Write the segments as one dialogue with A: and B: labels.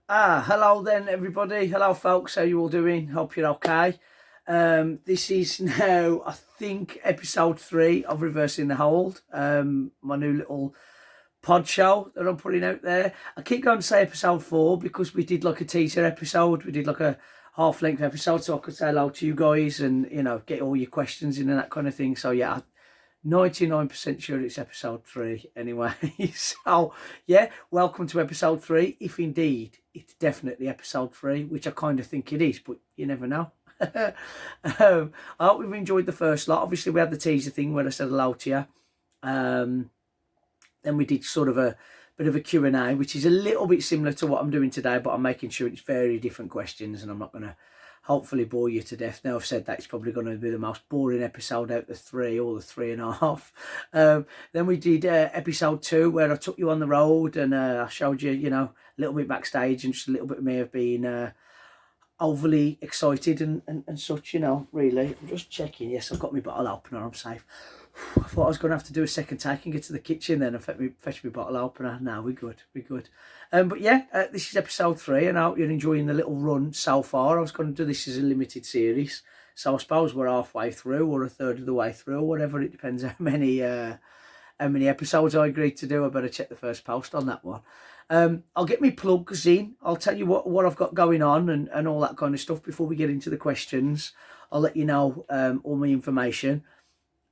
A: Hello then, everybody. Hello, folks. How you all doing? Hope you're okay. This is now, I think, episode 3 of Reversing the Hold. My new little pod show that I'm putting out there. I keep going to say episode 4 because we did like a teaser episode. We did like a half-length episode, so I could say hello to you guys and get all your questions in and that kind of thing. So yeah, 99% sure it's episode 3 anyway. So, yeah, welcome to episode 3. If indeed it's definitely episode 3, which I kind of think it is, but you never know. I hope we've enjoyed the first lot. Obviously, we had the teaser thing where I said hello to you. Then we did sort of a bit of a Q&A, which is a little bit similar to what I'm doing today, but I'm making sure it's very different questions and I'm not going to hopefully bore you to death. Now I've said that, it's probably going to be the most boring episode out of the 3 or the 3.5. Then we did episode 2 where I took you on the road and I showed you, a little bit backstage and just a little bit of me of being overly excited and such, really. I'm just checking. Yes, I've got my bottle opener. I'm safe. I thought I was going to have to do a second take and get to the kitchen then and fetch my bottle opener. No, we're good. We're good. But yeah, this is episode 3 and I hope you're enjoying the little run so far. I was going to do this as a limited series. So I suppose we're halfway through or a third of the way through or whatever. It depends how many episodes I agreed to do. I better check the first post on that one. I'll get my plugs in. I'll tell you what I've got going on and all that kind of stuff before we get into the questions. I'll let you know all my information.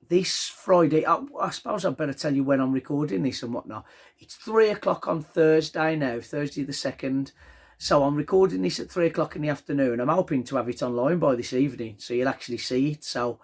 A: This Friday, I suppose I better tell you when I'm recording this and whatnot. It's 3 o'clock on Thursday now, Thursday the 2nd. So I'm recording this at 3 o'clock in the afternoon. I'm hoping to have it online by this evening, so you'll actually see it. So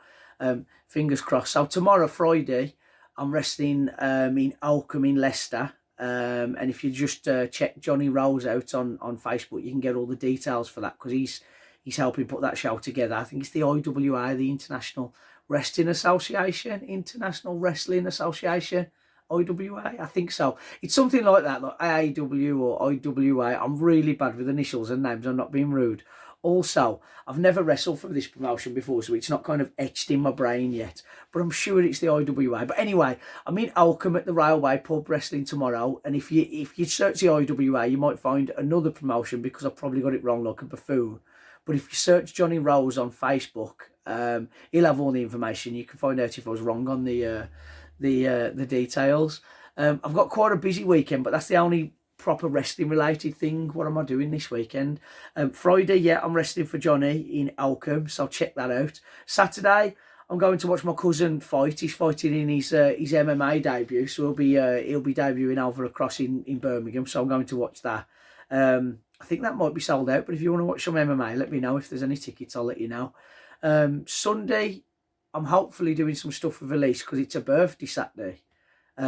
A: fingers crossed. So tomorrow, Friday, I'm wrestling in Oakham in Leicester. And if you just check Johnny Rose out on Facebook, you can get all the details for that because he's helping put that show together. I think it's the IWA, the International Wrestling Association, International Wrestling Association, IWA, I think so. It's something like that, like AAW or IWA. I'm really bad with initials and names. I'm not being rude. Also, I've never wrestled for this promotion before, so it's not kind of etched in my brain yet. But I'm sure it's the IWA. But anyway, I'm in Oakham at the Railway Pub wrestling tomorrow. And if you search the IWA, you might find another promotion because I've probably got it wrong like a buffoon. But if you search Johnny Rose on Facebook, he'll have all the information. You can find out if I was wrong on the details. I've got quite a busy weekend, but that's the only proper wrestling related thing. What am I doing this weekend? Friday, yeah, I'm wrestling for Johnny in Oakham, so check that out. Saturday, I'm going to watch my cousin fight. He's fighting in his MMA debut, so he'll be debuting over across in Birmingham. So I'm going to watch that. I think that might be sold out, but if you want to watch some MMA, let me know. If there's any tickets, I'll let you know. Sunday, I'm hopefully doing some stuff with Elise because it's a birthday Saturday.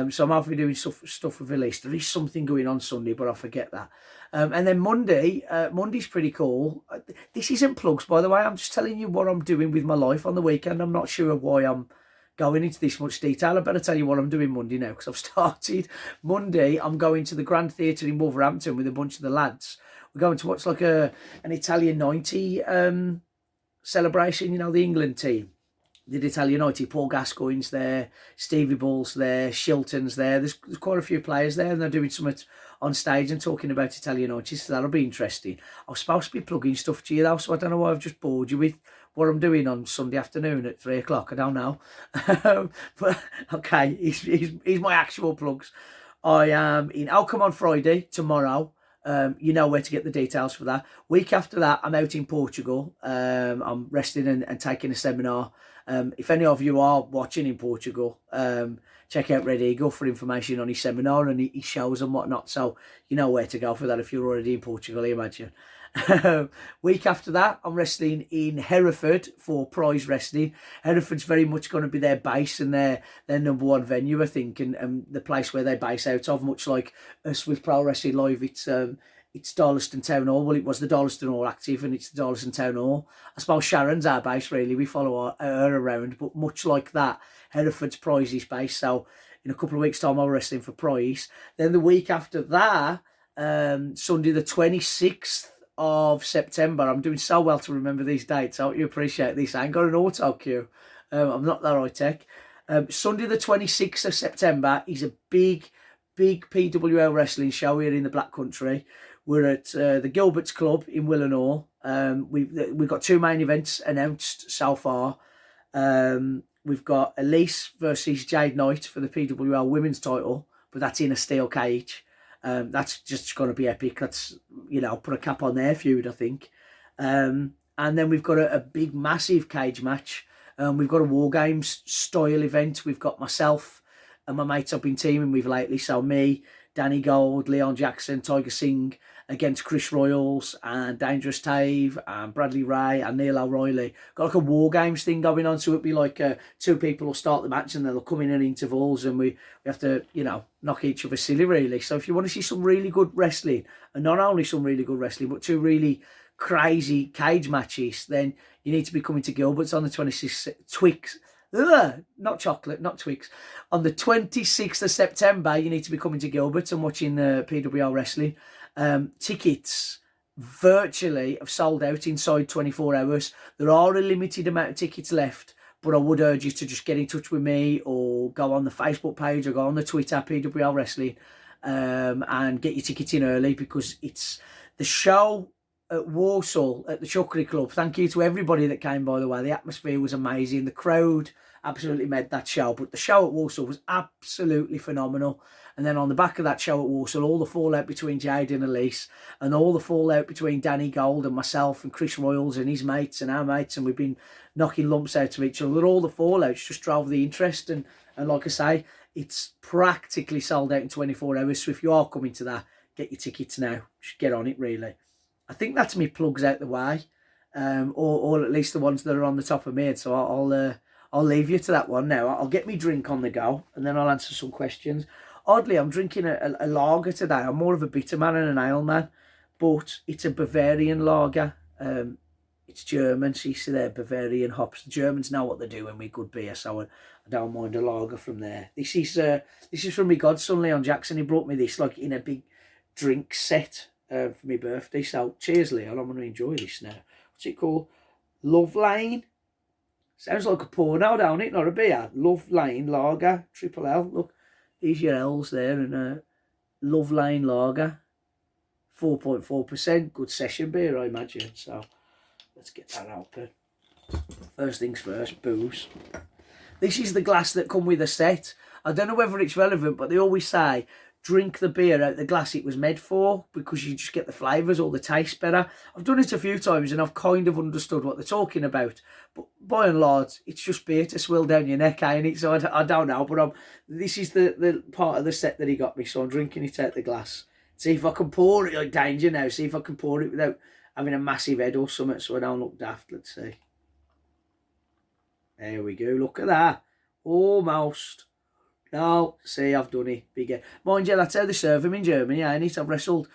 A: So I'm hopefully doing stuff with Elise. There is something going on Sunday, but I forget that. And then Monday, Monday's pretty cool. This isn't plugs, by the way. I'm just telling you what I'm doing with my life on the weekend. I'm not sure why I'm going into this much detail. I better tell you what I'm doing Monday now because I've started. Monday, I'm going to the Grand Theatre in Wolverhampton with a bunch of the lads. We're going to watch like an Italian 90 celebration, the England team. The Italian 90, Paul Gascoigne's there, Stevie Ball's there, Shilton's there. There's quite a few players there and they're doing something on stage and talking about Italian 90, so that'll be interesting. I was supposed to be plugging stuff to you though, so I don't know why I've just bored you with what I'm doing on Sunday afternoon at 3 o'clock. I don't know. But okay, here's my actual plugs. I am in Oakham on Friday, tomorrow. You know where to get the details for that. Week after that, I'm out in Portugal. I'm wrestling and taking a seminar. If any of you are watching in Portugal, check out Red Eagle for information on his seminar and his shows and whatnot. So you know where to go for that if you're already in Portugal, I imagine. Week after that, I'm wrestling in Hereford for Prize Wrestling. Hereford's very much going to be their base and their number one venue, I think, and the place where they base out of, much like us with Pro Wrestling Live. It's Darlaston Town Hall. Well, it was the Darlaston Hall Active and it's the Darlaston Town Hall. I suppose Sharon's our base, really. We follow her around, but much like that, Hereford's Prize is base. So in a couple of weeks' time, I'm wrestling for Prize. Then the week after that, Sunday the 26th of September. I'm doing so well to remember these dates. I hope you appreciate this. I ain't got an auto cue. I'm not that high tech. Sunday the 26th of September is a big big PWL wrestling show here in the Black Country. We're at the Gilbert's Club in Willenhall. We've got 2 main events announced so far. We've got Elise versus Jade Knight for the PWL women's title, but that's in a steel cage. That's just going to be epic. That's, put a cap on their feud, I think. And then we've got a big, massive cage match. We've got a War Games style event. We've got myself and my mates I've been teaming with lately. So me, Danny Gold, Leon Jackson, Tiger Singh against Chris Royals and Dangerous Tave and Bradley Ray and Neil O'Reilly. Got like a War Games thing going on. So it'd be like 2 people will start the match and they'll come in at intervals and we have to, knock each other silly really. So if you want to see some really good wrestling, and not only some really good wrestling, but 2 really crazy cage matches, then you need to be coming to Gilbert's on the 26th. Twix. Not chocolate, not Twix. On the 26th of September, you need to be coming to Gilbert's and watching PWR wrestling. Tickets virtually have sold out inside 24 hours. There are a limited amount of tickets left, but I would urge you to just get in touch with me or go on the Facebook page or go on the Twitter, PWR Wrestling, and get your tickets in early, because it's the show at Walsall at the Chuckery Club. Thank you to everybody that came, by the way. The atmosphere was amazing. The crowd absolutely made that show. But the show at Walsall was absolutely phenomenal. And then on the back of that show at Walsall, all the fallout between Jade and Elise, and all the fallout between Danny Gold and myself and Chris Royals and his mates and our mates, and we've been knocking lumps out of each other. All the fallouts just drove the interest. And like I say, it's practically sold out in 24 hours. So if you are coming to that, get your tickets now. Just get on it, really. I think that's me plugs out the way, or at least the ones that are on the top of my head. So I'll leave you to that one now. I'll get me drink on the go, and then I'll answer some questions. Oddly, I'm drinking a lager today. I'm more of a bitter man and an ale man, but it's a Bavarian lager. It's German, so you see there, Bavarian hops. The Germans know what they're doing with good beer, so I don't mind a lager from there. This is from my godson Leon Jackson. He brought me this like in a big drink set for my birthday. So cheers, Leon. I'm going to enjoy this now. What's it called? Love Lane. Sounds like a porno, don't it? Not a beer. Love Lane Lager, Triple L. Look, here's your L's there, and Love Lane Lager, 4.4%. Good session beer, I imagine. So let's get that open. First things first, booze. This is the glass that come with a set. I don't know whether it's relevant, but they always say drink the beer out the glass it was made for, because you just get the flavours or the taste better. I've done it a few times and I've kind of understood what they're talking about. But by and large, it's just beer to swill down your neck, ain't it? So I don't know, but this is the part of the set that he got me, so I'm drinking it out the glass. See if I can pour it, like danger now, see if I can pour it without having a massive head or something so I don't look daft. Let's see. There we go, look at that. Almost. No, see, I've done it bigger. Mind you, that's how they serve them in Germany. I need to have wrestled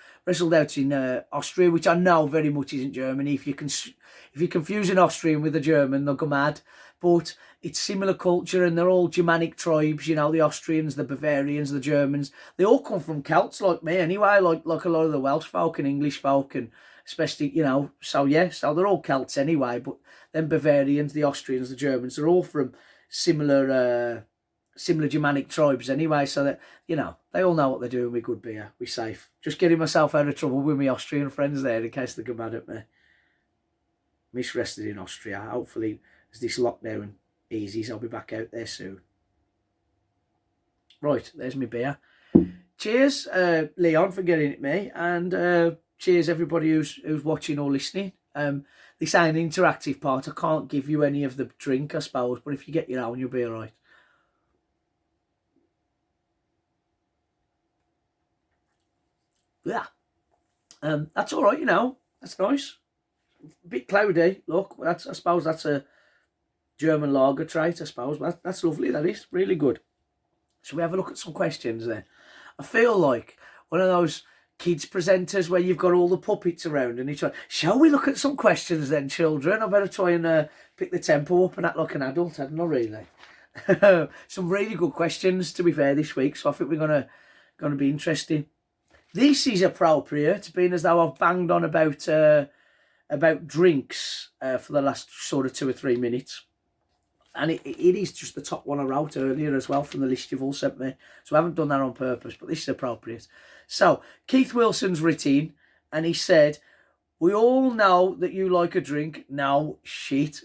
A: out in Austria, which I know very much isn't Germany. If you're confusing Austrian with a German, they'll go mad. But it's similar culture, and they're all Germanic tribes. You know, the Austrians, the Bavarians, the Germans. They all come from Celts like me, anyway. Like a lot of the Welsh folk and English folk, and especially, So yeah, so they're all Celts anyway. But then Bavarians, the Austrians, the Germans, they're all from similar Germanic tribes anyway, so that, they all know what they're doing with good beer. We're safe. Just getting myself out of trouble with my Austrian friends there in case they go mad at me. Miss wrestling in Austria. Hopefully, as this lockdown eases, I'll be back out there soon. Right, there's my beer. Cheers, Leon, for getting it me, and cheers everybody who's watching or listening. This ain't an interactive part. I can't give you any of the drink, I suppose, but if you get your own, you'll be all right. Yeah, that's all right, That's nice. A bit cloudy. Look, I suppose that's a German lager trait, I suppose. But that's lovely, that is. Really good. Shall we have a look at some questions then? I feel like one of those kids presenters where you've got all the puppets around and you try, shall we look at some questions then, children? I better try and pick the tempo up and act like an adult, hadn't I, really? Some really good questions, to be fair, this week. So I think we're gonna be interesting. This is appropriate, being as though I've banged on about drinks for the last sort of 2 or 3 minutes. And it is just the top one I wrote earlier as well from the list you've all sent me. So I haven't done that on purpose, but this is appropriate. So Keith Wilson's written, and he said, we all know that you like a drink. No, shit.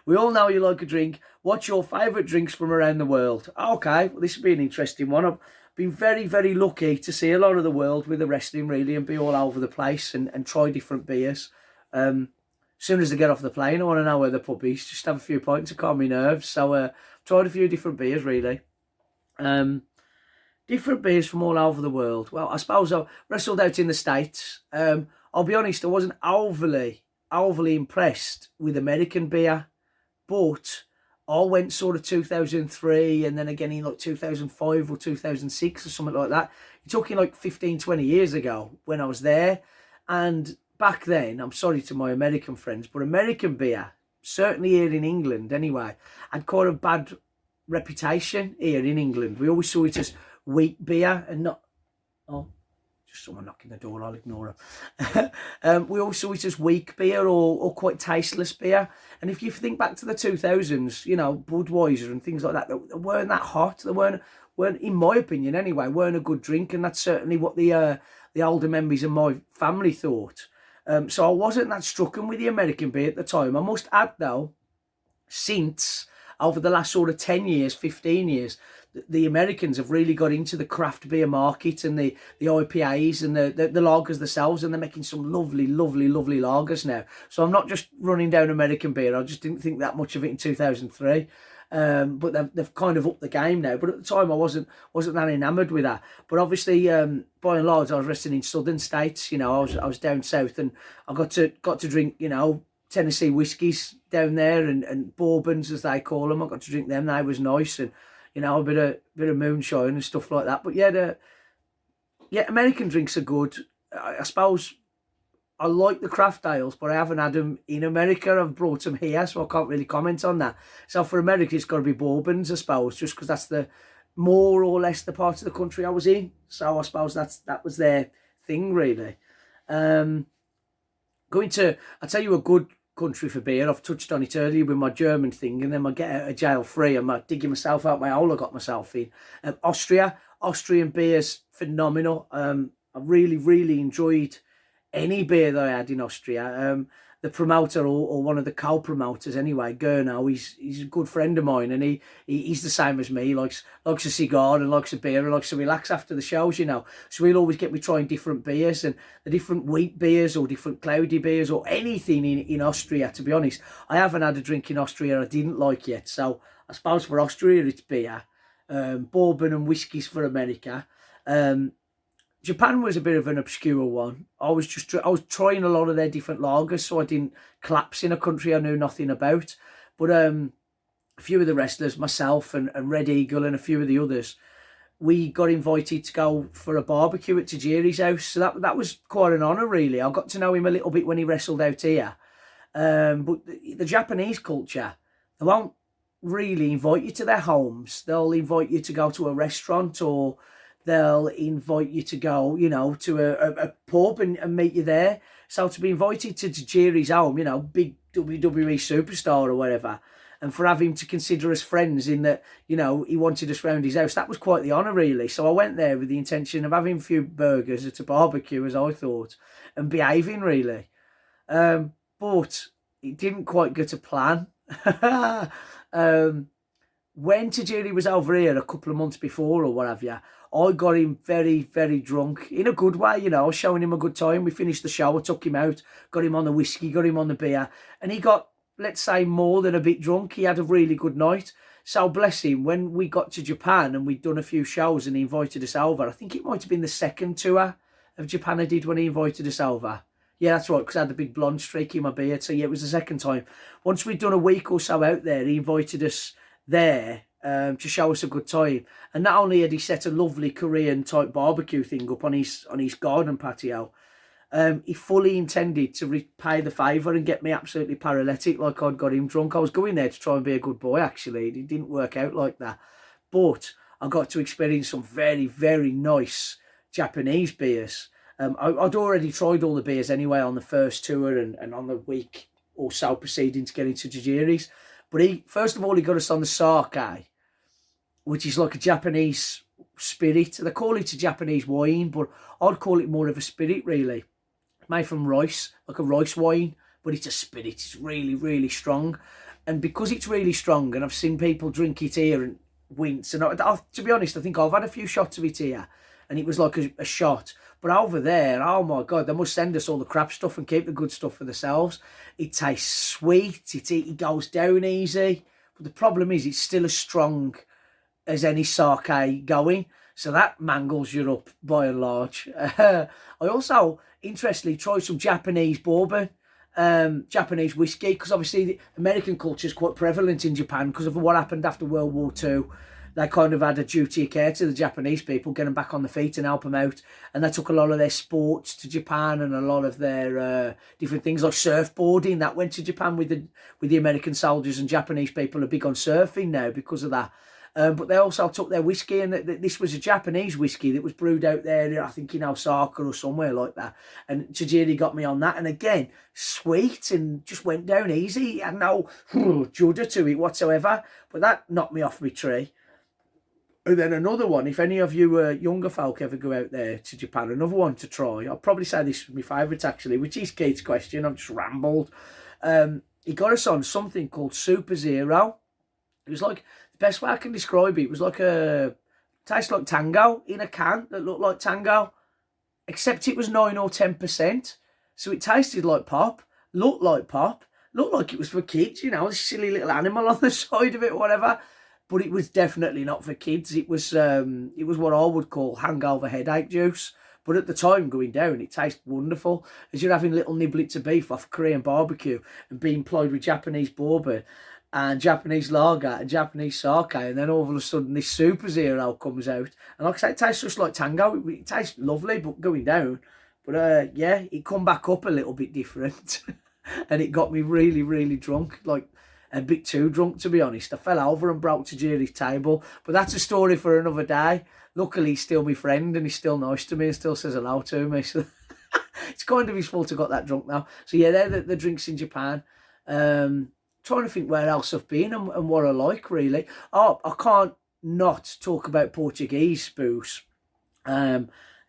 A: We all know you like a drink. What's your favourite drinks from around the world? Okay, well, this will be an interesting one. I've been very, very lucky to see a lot of the world with the wrestling, really, and be all over the place and try different beers. As soon as I get off the plane, I want to know where the pub is. Just have a few pints to calm my nerves. So tried a few different beers, really. Different beers from all over the world. Well, I suppose I wrestled out in the States. I'll be honest, I wasn't overly impressed with American beer. But I went sort of 2003 and then again in like 2005 or 2006 or something like that. You're talking like 15, 20 years ago when I was there. And back then, I'm sorry to my American friends, but American beer, certainly here in England anyway, had quite a bad reputation here in England. We always saw it as wheat beer and not... Oh, just someone knocking the door, I'll ignore them. We always saw it as weak beer or quite tasteless beer. And if you think back to the 2000s, you know, Budweiser and things like that, they weren't that hot. They weren't, in my opinion anyway, weren't a good drink. And that's certainly what the older members of my family thought. So I wasn't that strucken with the American beer at the time. I must add, though, since over the last sort of 10 years, 15 years, the Americans have really got into the craft beer market and the IPAs and the lagers themselves, and they're making some lovely, lovely, lovely lagers now. So I'm not just running down American beer. I just didn't think that much of it in 2003. But they've kind of upped the game now. But at the time, I wasn't that enamoured with that. But obviously, by and large, I was wrestling in southern states. You know, I was down south, and I got to drink, you know, Tennessee whiskies down there and bourbons as they call them. I got to drink them. They was nice, and you know, a bit of moonshine and stuff like that. But yeah, American drinks are good. I suppose I like the craft ales, but I haven't had them in America. I've brought them here, so I can't really comment on that. So for America, it's got to be bourbons, I suppose, just because that's the more or less the part of the country I was in. So I suppose that was their thing, really. I'll tell you a good country for beer. I've touched on it earlier with my German thing, and then I get out of jail free. I'm digging myself out my hole I got myself in. Austrian beer's phenomenal. I really, really enjoyed any beer that I had in Austria. The promoter or one of the co-promoters anyway, Gurno, he's a good friend of mine, and he's the same as me. He likes a cigar and likes a beer and likes to relax after the shows, you know. So he'll always get me trying different beers, and the different wheat beers or different cloudy beers or anything in Austria, to be honest. I haven't had a drink in Austria I didn't like yet. So I suppose for Austria it's beer, bourbon and whiskies for America. Japan was a bit of an obscure one. I was trying a lot of their different lagers, so I didn't collapse in a country I knew nothing about. But a few of the wrestlers, myself and Red Eagle and a few of the others, we got invited to go for a barbecue at Tajiri's house. So that was quite an honour, really. I got to know him a little bit when he wrestled out here. But the Japanese culture, they won't really invite you to their homes. They'll invite you to go to a restaurant, or they'll invite you to go, you know, to a pub and meet you there. So to be invited to Tajiri's home, you know, big WWE superstar or whatever, and for having to consider us friends in that, you know, he wanted us round his house, that was quite the honour, really. So I went there with the intention of having a few burgers at a barbecue, as I thought, and behaving, really. But it didn't quite go to plan. When Tajiri was over here a couple of months before or what have you, I got him very, very drunk in a good way, you know. I was showing him a good time. We finished the show, I took him out, got him on the whiskey, got him on the beer, and he got, let's say, more than a bit drunk. He had a really good night. So bless him, when we got to Japan and we'd done a few shows and he invited us over, I think it might have been the second tour of Japan I did when he invited us over. Yeah, that's right, because I had the big blonde streak in my beard. So yeah, it was the second time. Once we'd done a week or so out there, he invited us there to show us a good time. And not only had he set a lovely Korean type barbecue thing up on his garden patio, he fully intended to repay the favour and get me absolutely paralytic like I'd got him drunk. I was going there to try and be a good boy, actually. It didn't work out like that. But I got to experience some very, very nice Japanese beers. I'd already tried all the beers anyway on the first tour and on the week or so proceeding to get into Tajiri's. But first of all, he got us on the sake, which is like a Japanese spirit. They call it a Japanese wine, but I'd call it more of a spirit, really. Made from rice, like a rice wine, but it's a spirit. It's really, really strong. And because it's really strong, and I've seen people drink it here and wince, and to be honest, I think I've had a few shots of it here, and it was like a shot. But over there, oh my God, they must send us all the crap stuff and keep the good stuff for themselves. It tastes sweet, it goes down easy. But the problem is it's still as strong as any sake going. So that mangles you up by and large. I also, interestingly, tried some Japanese bourbon, Japanese whiskey, because obviously the American culture is quite prevalent in Japan because of what happened after World War II. They kind of had a duty of care to the Japanese people, get them back on the feet and help them out. And they took a lot of their sports to Japan, and a lot of their different things like surfboarding that went to Japan with the American soldiers, and Japanese people are big on surfing now because of that. But they also took their whiskey, and this was a Japanese whiskey that was brewed out there, I think in Osaka or somewhere like that. And Tajiri got me on that. And again, sweet and just went down easy. Had no judder to it whatsoever. But that knocked me off my tree. And then another one, if any of you younger folk ever go out there to Japan, another one to try. I'll probably say this was my favourite actually, which is Keith's question. I've just rambled. He got us on something called Super Zero. It was like, the best way I can describe it, was like tastes like Tango in a can that looked like Tango, except it was 9 or 10%. So it tasted like pop, looked like it was for kids, you know, this silly little animal on the side of it or whatever. But it was definitely not for kids. It was what I would call hangover headache juice. But at the time going down, it tasted wonderful. As you're having little niblets of beef off Korean barbecue and being plied with Japanese bourbon and Japanese lager and Japanese sake, and then all of a sudden this Super Zero comes out. And like I say, it tastes just like Tango. It tastes lovely, but going down. But yeah, it come back up a little bit different. And it got me really, really drunk. Like, a bit too drunk, to be honest. I fell over and broke Tajiri's table. But that's a story for another day. Luckily, he's still my friend and he's still nice to me and still says hello to me. So it's kind of his fault I got that drunk now. So yeah, they're the drinks in Japan. Trying to think where else I've been and what I like, really. Oh, I can't not talk about Portuguese booze.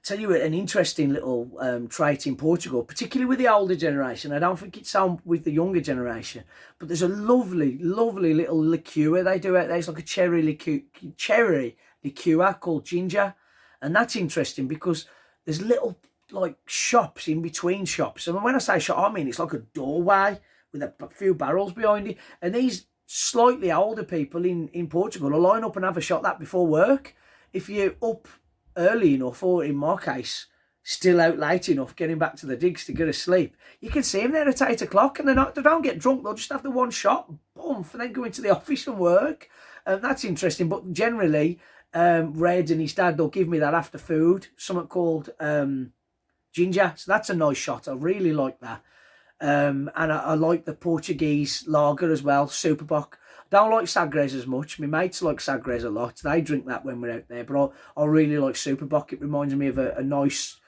A: Tell you an interesting little trait in Portugal, particularly with the older generation. I don't think it's on with the younger generation, but there's a lovely, lovely little liqueur they do out there. It's like a cherry liqueur called ginger, and that's interesting because there's little like shops in between shops. And when I say shop, I mean it's like a doorway with a few barrels behind it. And these slightly older people in Portugal will line up and have a shot that before work. If you're up early enough, or in my case, still out late enough, getting back to the digs to go to sleep, you can see them there at 8 o'clock, and they don't get drunk. They'll just have the one shot, boom, and then go into the office and work. That's interesting. But generally, Red and his dad, they'll give me that after food, something called ginger. So that's a nice shot. I really like that. And I like the Portuguese lager as well, Superboc. Don't like Sagres as much. My mates like Sagres a lot. They drink that when we're out there. But I really like Superboc. It reminds me of a nice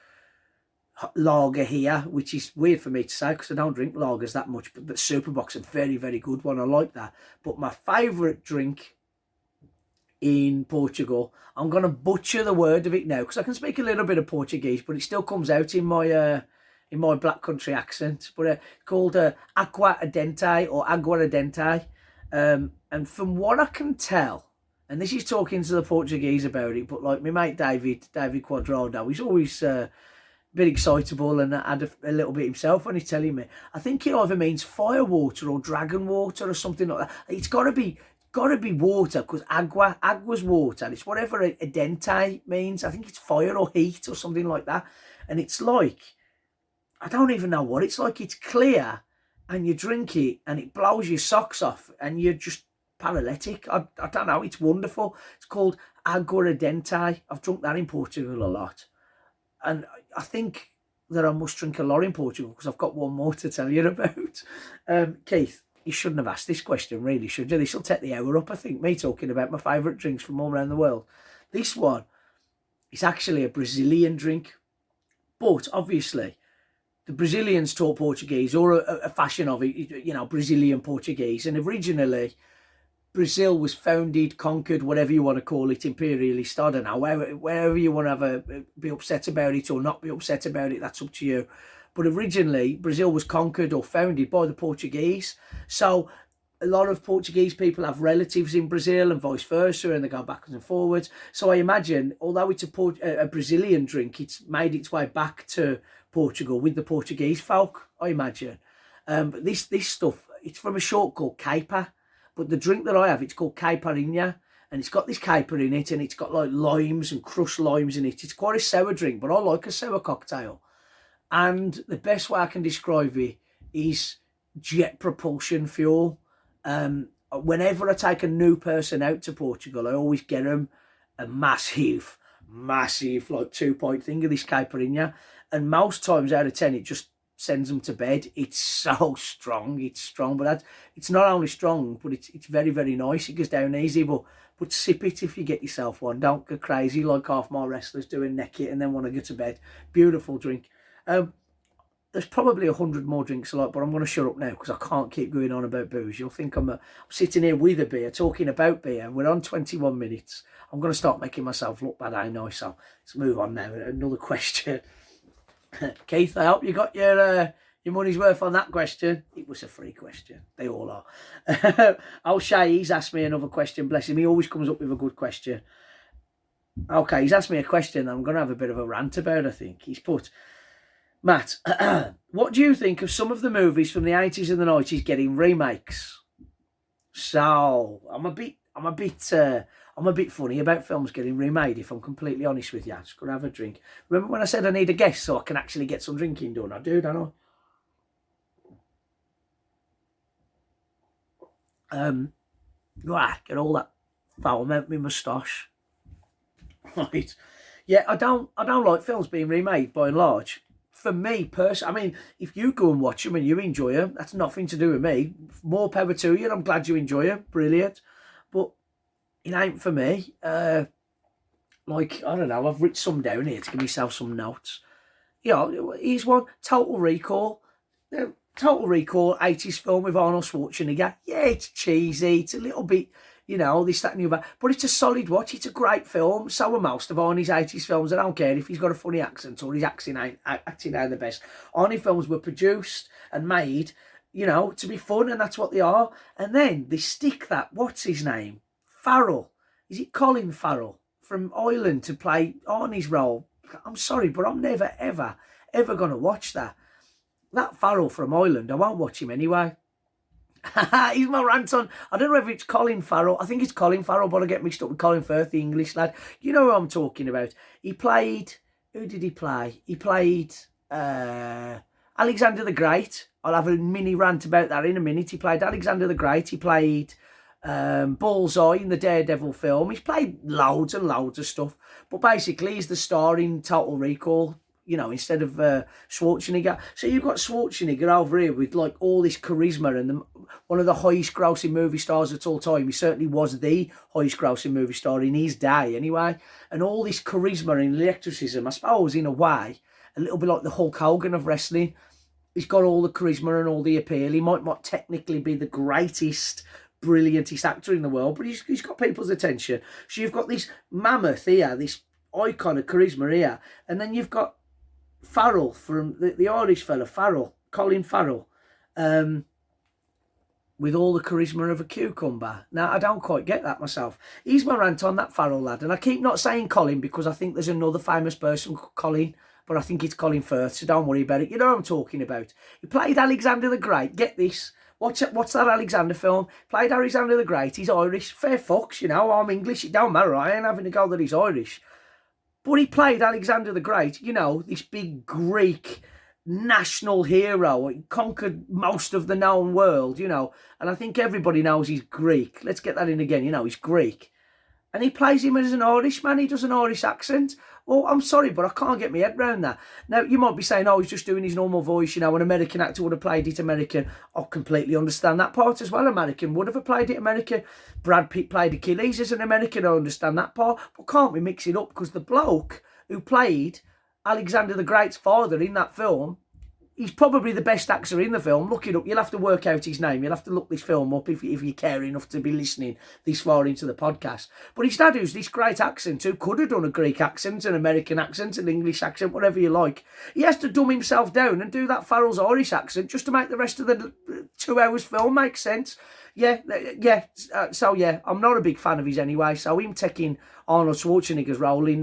A: lager here, which is weird for me to say because I don't drink lagers that much. But the Superboc's a very, very good one. I like that. But my favourite drink in Portugal, I'm going to butcher the word of it now because I can speak a little bit of Portuguese, but it still comes out in my black country accent. But called Agua Ardente or Agua Ardente. And from what I can tell, and this is talking to the Portuguese about it, but like my mate David Quadrado, he's always a bit excitable and had a little bit himself when he's telling me. I think it either means fire water or dragon water or something like that. It's got to be water because agua's water. It's whatever ardente means. I think it's fire or heat or something like that. And it's like, I don't even know what it's like. It's clear. And you drink it and it blows your socks off and you're just paralytic. I don't know, it's wonderful. It's called Agua Ardente. I've drunk that in Portugal a lot. And I think that I must drink a lot in Portugal because I've got one more to tell you about. Keith, you shouldn't have asked this question really, should you? This will take the hour up, I think, me talking about my favourite drinks from all around the world. This one is actually a Brazilian drink. But obviously, the Brazilians taught Portuguese, or a fashion of it, you know, Brazilian Portuguese. And originally, Brazil was founded, conquered, whatever you want to call it, imperialist. I don't know, wherever you want to be upset about it or not be upset about it, that's up to you. But originally, Brazil was conquered or founded by the Portuguese. So a lot of Portuguese people have relatives in Brazil and vice versa, and they go backwards and forwards. So I imagine, although it's a Brazilian drink, it's made its way back to Portugal with the Portuguese folk, I imagine. But this stuff, it's from a short called Caper. But the drink that I have, it's called Caipirinha, and it's got this caper in it, and it's got like limes and crushed limes in it. It's quite a sour drink, but I like a sour cocktail. And the best way I can describe it is jet propulsion fuel. Whenever I take a new person out to Portugal, I always get them a massive like 2-point thing of this caipirinha, and most times out of 10 it just sends them to bed. It's so strong. It's strong, but it's not only strong, but it's very, very nice. It goes down easy, but sip it if you get yourself one. Don't go crazy like half my wrestlers do and neck it and then want to go to bed. Beautiful drink. There's probably 100 more drinks I like, but I'm going to shut up now because I can't keep going on about booze. You'll think I'm sitting here with a beer, talking about beer. We're on 21 minutes. I'm going to start making myself look bad, I know. So let's move on now. Another question. Keith, I hope you got your money's worth on that question. It was a free question. They all are. Old Shay, he's asked me another question. Bless him. He always comes up with a good question. Okay, he's asked me a question I'm going to have a bit of a rant about, I think. He's put, Matt, what do you think of some of the movies from the 80s and the 90s getting remakes? So I'm a bit funny about films getting remade, if I'm completely honest with you. Just gonna have a drink. Remember when I said I need a guest so I can actually get some drinking done? I do, don't I? Get all that foam out my moustache. Right. Yeah, I don't like films being remade by and large. For me personally, I mean, if you go and watch them and you enjoy them, that's nothing to do with me. More power to you, and I'm glad you enjoy them. Brilliant. But it ain't for me. Like, I don't know, I've written some down here to give myself some notes. You know, here's one, Total Recall. Total Recall, 80s film with Arnold Schwarzenegger. Yeah, it's cheesy, it's a little bit, you know, this, that and the other. But it's a solid watch, it's a great film. So are most of Arnie's 80s films. I don't care if he's got a funny accent or his acting ain't the best. Arnie films were produced and made, you know, to be fun, and that's what they are. And then they stick that, what's his name? Farrell. Is it Colin Farrell from Ireland to play Arnie's role? I'm sorry, but I'm never, ever going to watch that. That Farrell from Ireland, I won't watch him anyway. He's my rant on. I don't know if it's Colin Farrell. I think it's Colin Farrell, but I get mixed up with Colin Firth, the English lad. You know who I'm talking about. He played, who did he play? He played Alexander the Great. I'll have a mini rant about that in a minute. He played Alexander the Great. He played Bullseye in the Daredevil film. He's played loads and loads of stuff. But basically, he's the star in Total Recall, you know, instead of Schwarzenegger. So you've got Schwarzenegger over here with like all this charisma and one of the highest grossing movie stars at all time. He certainly was the highest grossing movie star in his day anyway. And all this charisma and electricism, I suppose, in a way, a little bit like the Hulk Hogan of wrestling. He's got all the charisma and all the appeal. He might not technically be the greatest, brilliantest actor in the world, but he's got people's attention. So you've got this mammoth here, this icon of charisma here, and then you've got Farrell from the Irish fella, Colin Farrell, with all the charisma of a cucumber. Now, I don't quite get that myself. He's my rant on that Farrell lad, and I keep not saying Colin because I think there's another famous person called Colin, but I think it's Colin Firth, so don't worry about it. You know what I'm talking about. He played Alexander the Great. Get this. What's that Alexander film? Played Alexander the Great. He's Irish. Fair fucks, you know. I'm English. It don't matter. I ain't having to go that he's Irish. But he played Alexander the Great, you know, this big Greek national hero. He conquered most of the known world, you know. And I think everybody knows he's Greek. Let's get that in again, you know, he's Greek. And he plays him as an Irishman. He does an Irish accent. Well, I'm sorry, but I can't get my head around that. Now, you might be saying, oh, he's just doing his normal voice. You know, an American actor would have played it American. I completely understand that part as well. American would have played it American. Brad Pitt played Achilles as an American. I understand that part. But can't we mix it up? Because the bloke who played Alexander the Great's father in that film he's probably the best actor in the film. Look it up. You'll have to work out his name. You'll have to look this film up if you care enough to be listening this far into the podcast. But his dad, who's this great accent, who could have done a Greek accent, an American accent, an English accent, whatever you like, he has to dumb himself down and do that Farrell's Irish accent just to make the rest of the 2 hours film make sense. So I'm not a big fan of his anyway. So him taking Arnold Schwarzenegger's role in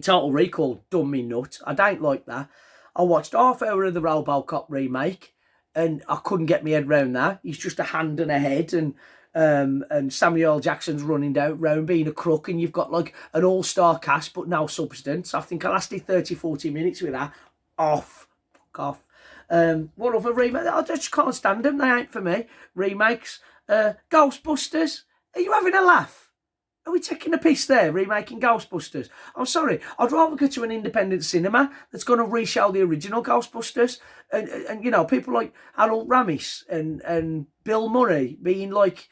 A: Total Recall done me nut. I don't like that. I watched half hour of the RoboCop remake and I couldn't get my head round that. He's just a hand and a head, and Samuel L. Jackson's running down round being a crook, and you've got like an all-star cast but no substance. I think I lasted 30-40 minutes with that. Fuck off. What other remake? I just can't stand them. They ain't for me. Remakes. Ghostbusters. Are you having a laugh? Are we taking a piss there, remaking Ghostbusters? I'm sorry. I'd rather go to an independent cinema that's going to reshow the original Ghostbusters. And you know, people like Harold Ramis and Bill Murray being like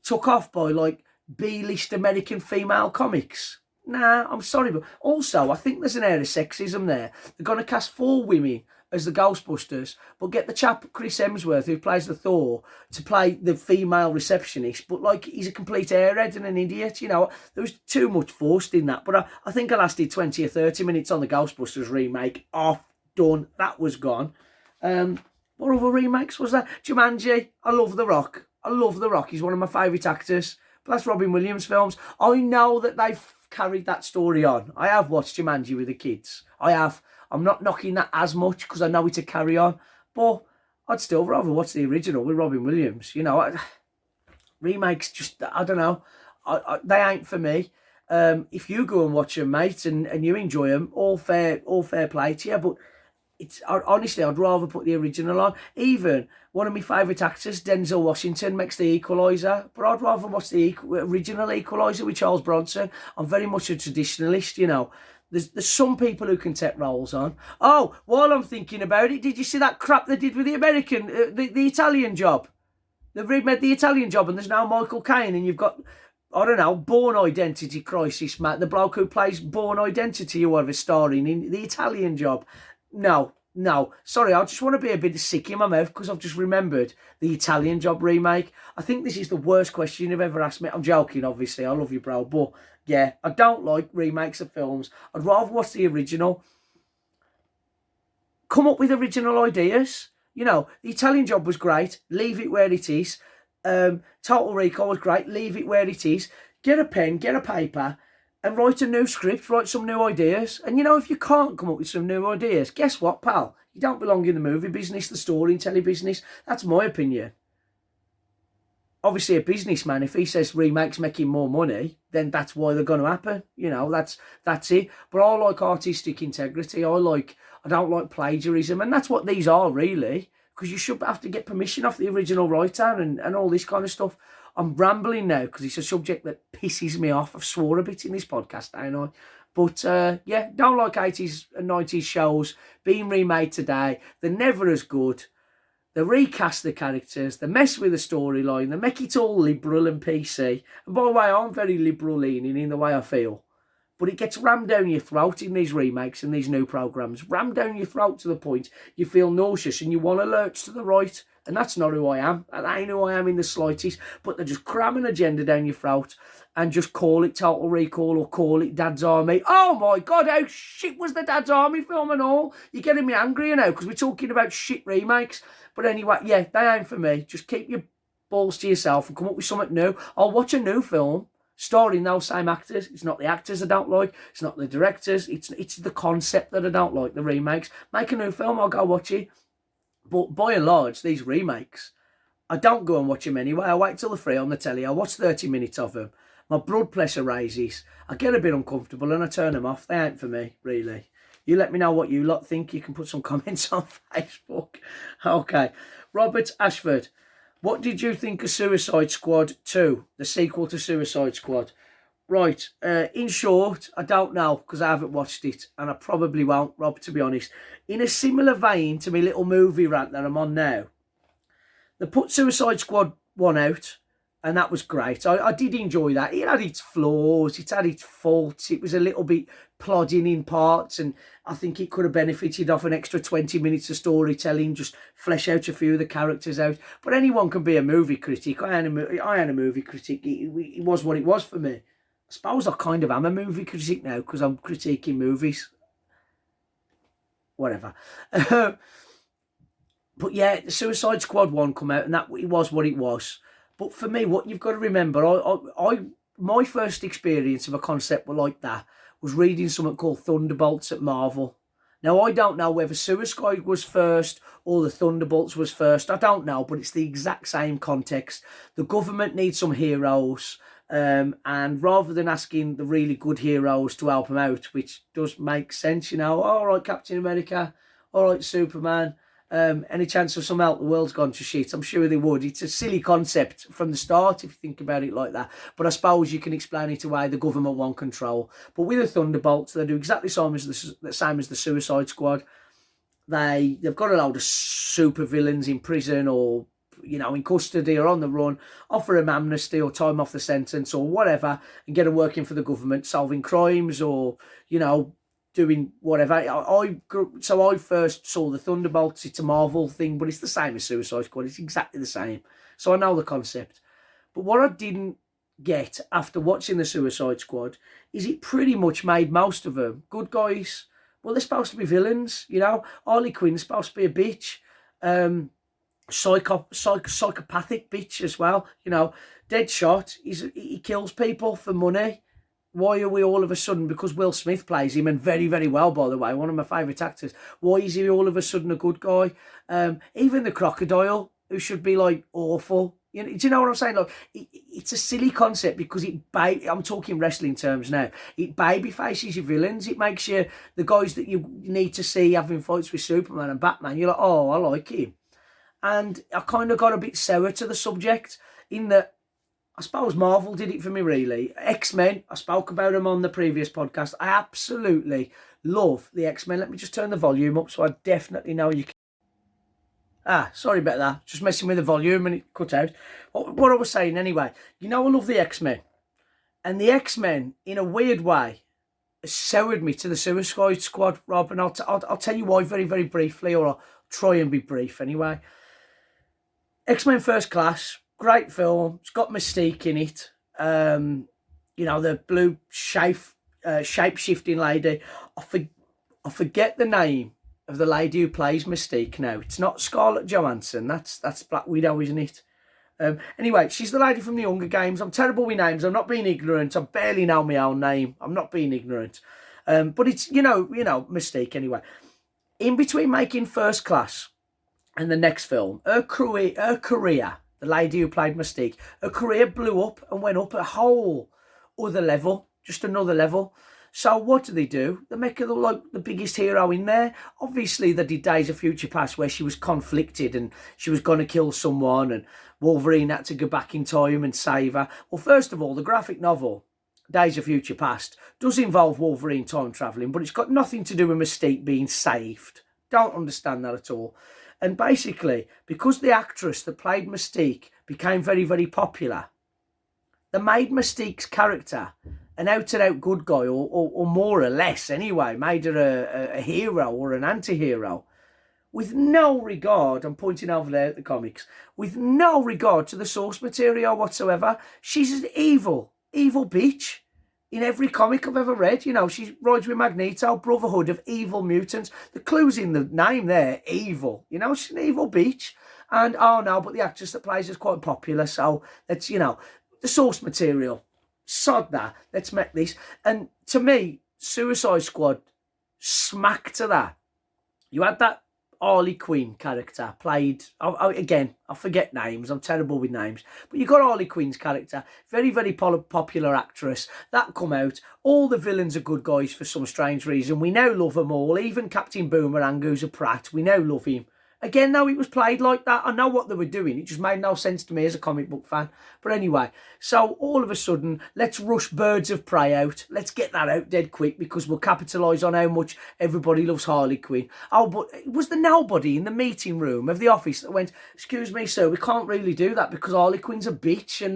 A: took off by like B-list American female comics. Nah, I'm sorry. But also, I think there's an air of sexism there. They're going to cast 4 women as the Ghostbusters, but get the chap Chris Hemsworth, who plays the Thor, to play the female receptionist. But like, he's a complete airhead and an idiot. You know, there was too much forced in that. But I think I lasted 20 or 30 minutes on the Ghostbusters remake. Off, done. That was gone. What other remakes was that? Jumanji. I love The Rock. He's one of my favourite actors. But that's Robin Williams films. I know that they've carried that story on. I have watched Jumanji with the kids. I have. I'm not knocking that as much because I know it's a carry on, but I'd still rather watch the original with Robin Williams. You know, remakes just, I don't know, they ain't for me. If you go and watch them, mate, and you enjoy them, all fair play to you. But honestly, I'd rather put the original on. Even one of my favourite actors, Denzel Washington, makes The Equalizer, but I'd rather watch the original Equalizer with Charles Bronson. I'm very much a traditionalist, you know. There's some people who can take roles on. Oh, while I'm thinking about it, did you see that crap they did with the American, the Italian Job? They've remade the Italian Job, and there's now Michael Caine, and you've got, I don't know, Born Identity Crisis, Matt, the bloke who plays Born Identity, whoever, starring in the Italian Job. No. Sorry, I just want to be a bit sick in my mouth because I've just remembered the Italian Job remake. I think this is the worst question you've ever asked me. I'm joking, obviously. I love you, bro. But yeah, I don't like remakes of films. I'd rather watch the original. Come up with original ideas. You know, the Italian Job was great. Leave it where it is. Total Recall was great. Leave it where it is. Get a pen, get a paper, and write a new script, write some new ideas. And you know, if you can't come up with some new ideas, guess what, pal? You don't belong in the movie business, the storytelling business. That's my opinion. Obviously, a businessman, if he says remakes making more money, then that's why they're going to happen. You know, that's it. But I like artistic integrity. I don't like plagiarism. And that's what these are, really. Because you should have to get permission off the original writer and all this kind of stuff. I'm rambling now because it's a subject that pisses me off. I've swore a bit in this podcast, don't I? But yeah, don't like 80s and 90s shows being remade today. They're never as good. They recast the characters. They mess with the storyline. They make it all liberal and PC. And by the way, I'm very liberal leaning in the way I feel. But it gets rammed down your throat in these remakes and these new programmes. Rammed down your throat to the point you feel nauseous and you want to lurch to the right. And that's not who I am. And I ain't who I am in the slightest. But they just cram an agenda down your throat and just call it Total Recall or call it Dad's Army. Oh my God, how shit was the Dad's Army film and all? You're getting me angry now because we're talking about shit remakes. But anyway, yeah, they ain't for me. Just keep your balls to yourself and come up with something new. I'll watch a new film starring those same actors. It's not the actors I don't like. It's not the directors. It's the concept that I don't like, the remakes. Make a new film, I'll go watch it. But by and large, these remakes, I don't go and watch them anyway. I wait till they're free on the telly. I watch 30 minutes of them. My blood pressure raises. I get a bit uncomfortable and I turn them off. They ain't for me, really. You let me know what you lot think. You can put some comments on Facebook. Okay. Robert Ashford. What did you think of Suicide Squad 2, the sequel to Suicide Squad? Right, in short, I don't know because I haven't watched it and I probably won't, Rob, to be honest. In a similar vein to my little movie rant that I'm on now, they put Suicide Squad 1 out And that was great. I did enjoy that. It had its flaws, it had its faults. It was a little bit plodding in parts, and I think it could have benefited off an extra 20 minutes of storytelling, just flesh out a few of the characters out. But anyone can be a movie critic. I am a movie critic. It was what it was for me. I suppose I kind of am a movie critic now because I'm critiquing movies. Whatever. But yeah, the Suicide Squad 1 come out, and that it was what it was. But for me, what you've got to remember, my first experience of a concept like that was reading something called Thunderbolts at Marvel. Now, I don't know whether Suicide was first or the Thunderbolts was first. I don't know, but it's the exact same context. The government needs some heroes, and rather than asking the really good heroes to help them out, which does make sense, you know, all right, Captain America, all right, Superman, any chance of some help, the world's gone to shit. I'm sure they would. It's a silly concept from the start if you think about it like that. But I suppose you can explain it away. The government want control. But with the Thunderbolts, they do exactly the same as the Suicide Squad. They've got a load of super villains in prison or, you know, in custody or on the run, offer them amnesty or time off the sentence or whatever, and get them working for the government, solving crimes or, you know, doing whatever. So I first saw the Thunderbolts. It's a Marvel thing, but it's the same as Suicide Squad. It's exactly the same. So I know the concept. But what I didn't get after watching the Suicide Squad is it pretty much made most of them good guys. Well, they're supposed to be villains, you know. Harley Quinn's supposed to be a bitch. Psychopathic bitch as well. You know, Deadshot, he kills people for money. Why are we all of a sudden, because Will Smith plays him, and very, very well, by the way, one of my favourite actors, why is he all of a sudden a good guy? Even the crocodile, who should be, like, awful. You know, do you know what I'm saying? Like, it's a silly concept because I'm talking wrestling terms now. It baby faces your villains. It makes you, the guys that you need to see having fights with Superman and Batman, you're like, oh, I like him. And I kind of got a bit sour to the subject in that, I suppose Marvel did it for me, really. XMen, I spoke about them on the previous podcast. I absolutely love the XMen. Let me just turn the volume up so I definitely know you can. Sorry about that. Just messing with the volume and it cut out. What I was saying anyway, you know I love the X-Men. And the X-Men, in a weird way, soured me to the Suicide Squad, Rob. And I'll tell you why very, very briefly, or I'll try and be brief anyway. X-Men First Class, great film. It's got Mystique in it. You know, the blue shape-shifting lady. I forget the name of the lady who plays Mystique now. It's not Scarlett Johansson. That's Black Widow, isn't it? Anyway, she's the lady from the Hunger Games. I'm terrible with names. I'm not being ignorant. I barely know my own name. I'm not being ignorant. But it's, you know, Mystique anyway. In between making First Class and the next film, her career, the lady who played Mystique, her career blew up and went up a whole other level, just another level. So what do? They make her like the biggest hero in there. Obviously, they did Days of Future Past where she was conflicted and she was going to kill someone and Wolverine had to go back in time and save her. Well, first of all, the graphic novel, Days of Future Past, does involve Wolverine time travelling, but it's got nothing to do with Mystique being saved. Don't understand that at all. And basically, because the actress that played Mystique became very, very popular, they made Mystique's character an out-and-out good guy, or more or less anyway, made her a hero or an anti-hero, with no regard, I'm pointing over there at the comics, with no regard to the source material whatsoever. She's an evil bitch. In every comic I've ever read, you know, she rides with Magneto, Brotherhood of Evil Mutants. The clue's in the name there, evil. You know, she's an evil bitch. And, oh no, but the actress that plays is quite popular. So, that's, you know, the source material. Sod that. Let's make this. And to me, Suicide Squad smacked to that. You had that Harley Quinn character played, again, I forget names, I'm terrible with names, but you got Harley Quinn's character, very, very popular actress, that come out, all the villains are good guys for some strange reason, we now love them all, even Captain Boomerang, who's a prat, we now love him, Again, though, it was played like that. I know what they were doing. It just made no sense to me as a comic book fan. But anyway, so all of a sudden, let's rush Birds of Prey out. Let's get that out dead quick because we'll capitalise on how much everybody loves Harley Quinn. Oh, but was there nobody in the meeting room of the office that went, excuse me, sir, we can't really do that because Harley Quinn's a bitch and,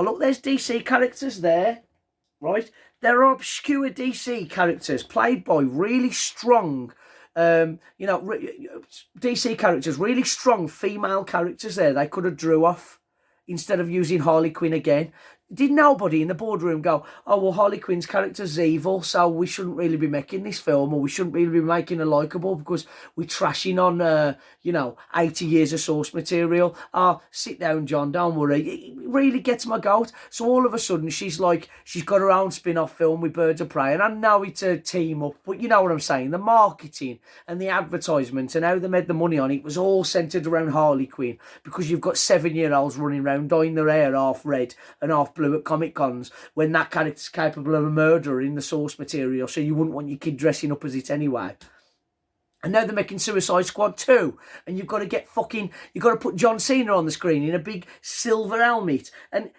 A: look, there's DC characters there, right? There are obscure DC characters played by really strong, DC characters, really strong female characters there they could have drew off instead of using Harley Quinn again. Did nobody in the boardroom go, oh, well, Harley Quinn's character's evil, so we shouldn't really be making this film, or we shouldn't really be making her likeable because we're trashing on, 80 years of source material. Oh, sit down, John, don't worry. It really gets my goat. So all of a sudden, she's got her own spin-off film with Birds of Prey, and I know it's a team up, but you know what I'm saying. The marketing and the advertisement and how they made the money on it was all centred around Harley Quinn because you've got 7-year-olds running around dyeing their hair half red and half blue at Comic Cons when that character's capable of a murderer in the source material, so you wouldn't want your kid dressing up as it anyway. And now they're making Suicide Squad 2, and you've got to put John Cena on the screen in a big silver helmet. And,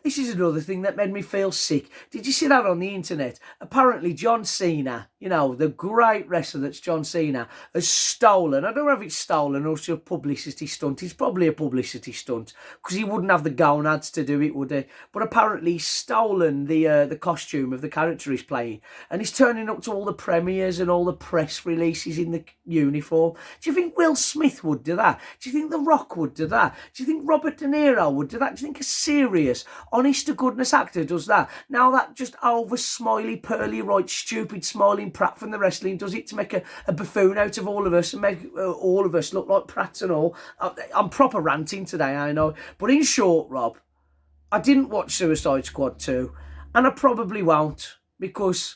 A: this is another thing that made me feel sick. Did you see that on the internet? Apparently John Cena, the great wrestler that's John Cena, has stolen, I don't know if it's stolen or it's a publicity stunt. It's probably a publicity stunt, because he wouldn't have the gonads to do it, would he? But apparently he's stolen the costume of the character he's playing, and he's turning up to all the premieres and all the press releases in the uniform. Do you think Will Smith would do that? Do you think The Rock would do that? Do you think Robert De Niro would do that? Do you think a serious, honest-to-goodness actor does that? Now that just over-smiley, pearly-right, stupid, smiling Pratt from the wrestling does it to make a buffoon out of all of us and make all of us look like Pratt and all. I'm proper ranting today, I know. But in short, Rob, I didn't watch Suicide Squad 2, and I probably won't, because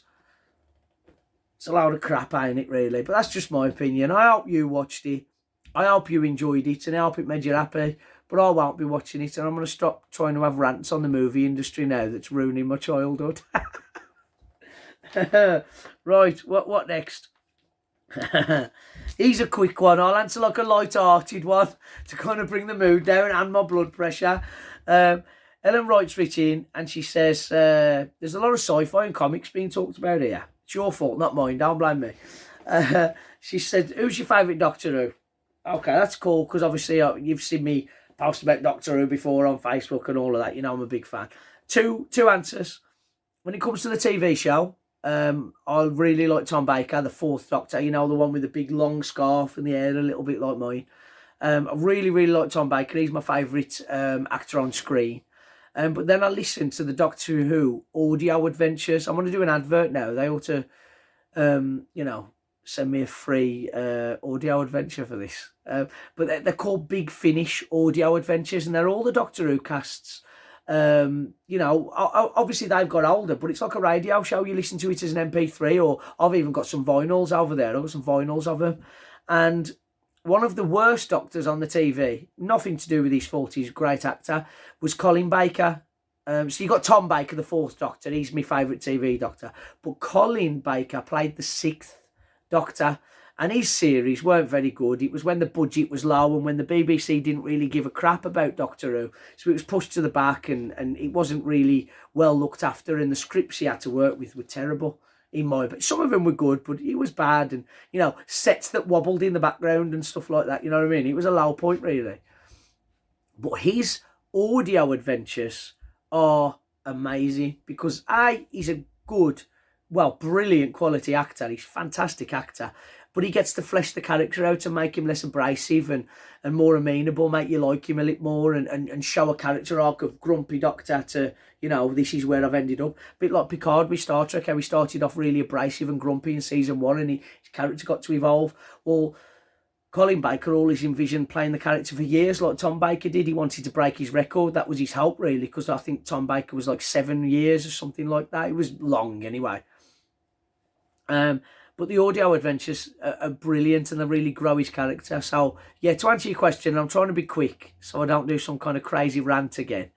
A: it's a load of crap, ain't it, really? But that's just my opinion. I hope you watched it. I hope you enjoyed it, and I hope it made you happy. But I won't be watching it, and I'm going to stop trying to have rants on the movie industry now that's ruining my childhood. Right, what next? Here's a quick one. I'll answer like a light-hearted one to kind of bring the mood down and my blood pressure. Ellen writes in, and she says, there's a lot of sci-fi and comics being talked about here. It's your fault, not mine. Don't blame me. She said, who's your favourite Doctor Who? Okay, that's cool, because obviously you've seen me post about Doctor Who before on Facebook and all of that. I'm a big fan. Two answers. When it comes to the TV show, I really like Tom Baker, the fourth Doctor, the one with the big long scarf and the hair a little bit like mine. I really, really like Tom Baker. He's my favourite actor on screen. But then I listened to the Doctor Who audio adventures. I'm going to do an advert now. They ought to, send me a free audio adventure for this. But they're called Big Finish audio adventures, and they're all the Doctor Who casts. Obviously they've got older, but it's like a radio show. You listen to it as an MP3, or I've even got some vinyls over there. I've got some vinyls of them. And one of the worst doctors on the TV, nothing to do with his fault, he's a great actor, was Colin Baker. So you got Tom Baker, the fourth Doctor. He's my favourite TV Doctor. But Colin Baker played the sixth Doctor, and his series weren't very good. It was when the budget was low and when the BBC didn't really give a crap about Doctor Who. So it was pushed to the back, and it wasn't really well looked after, and the scripts he had to work with were terrible. But some of them were good, but it was bad, and sets that wobbled in the background and stuff like that. You know what I mean? It was a low point, really. But his audio adventures are amazing because he's a good, brilliant quality actor. He's a fantastic actor, but he gets to flesh the character out and make him less abrasive and more amenable, make you like him a little more, and show a character arc of grumpy Doctor to, this is where I've ended up. A bit like Picard with Star Trek, how he started off really abrasive and grumpy in season 1, and his character got to evolve. Well, Colin Baker always envisioned playing the character for years like Tom Baker did. He wanted to break his record. That was his hope, really, because I think Tom Baker was like 7 years or something like that. It was long anyway. But the audio adventures are brilliant, and they really grow his character. So, yeah, to answer your question, I'm trying to be quick so I don't do some kind of crazy rant again.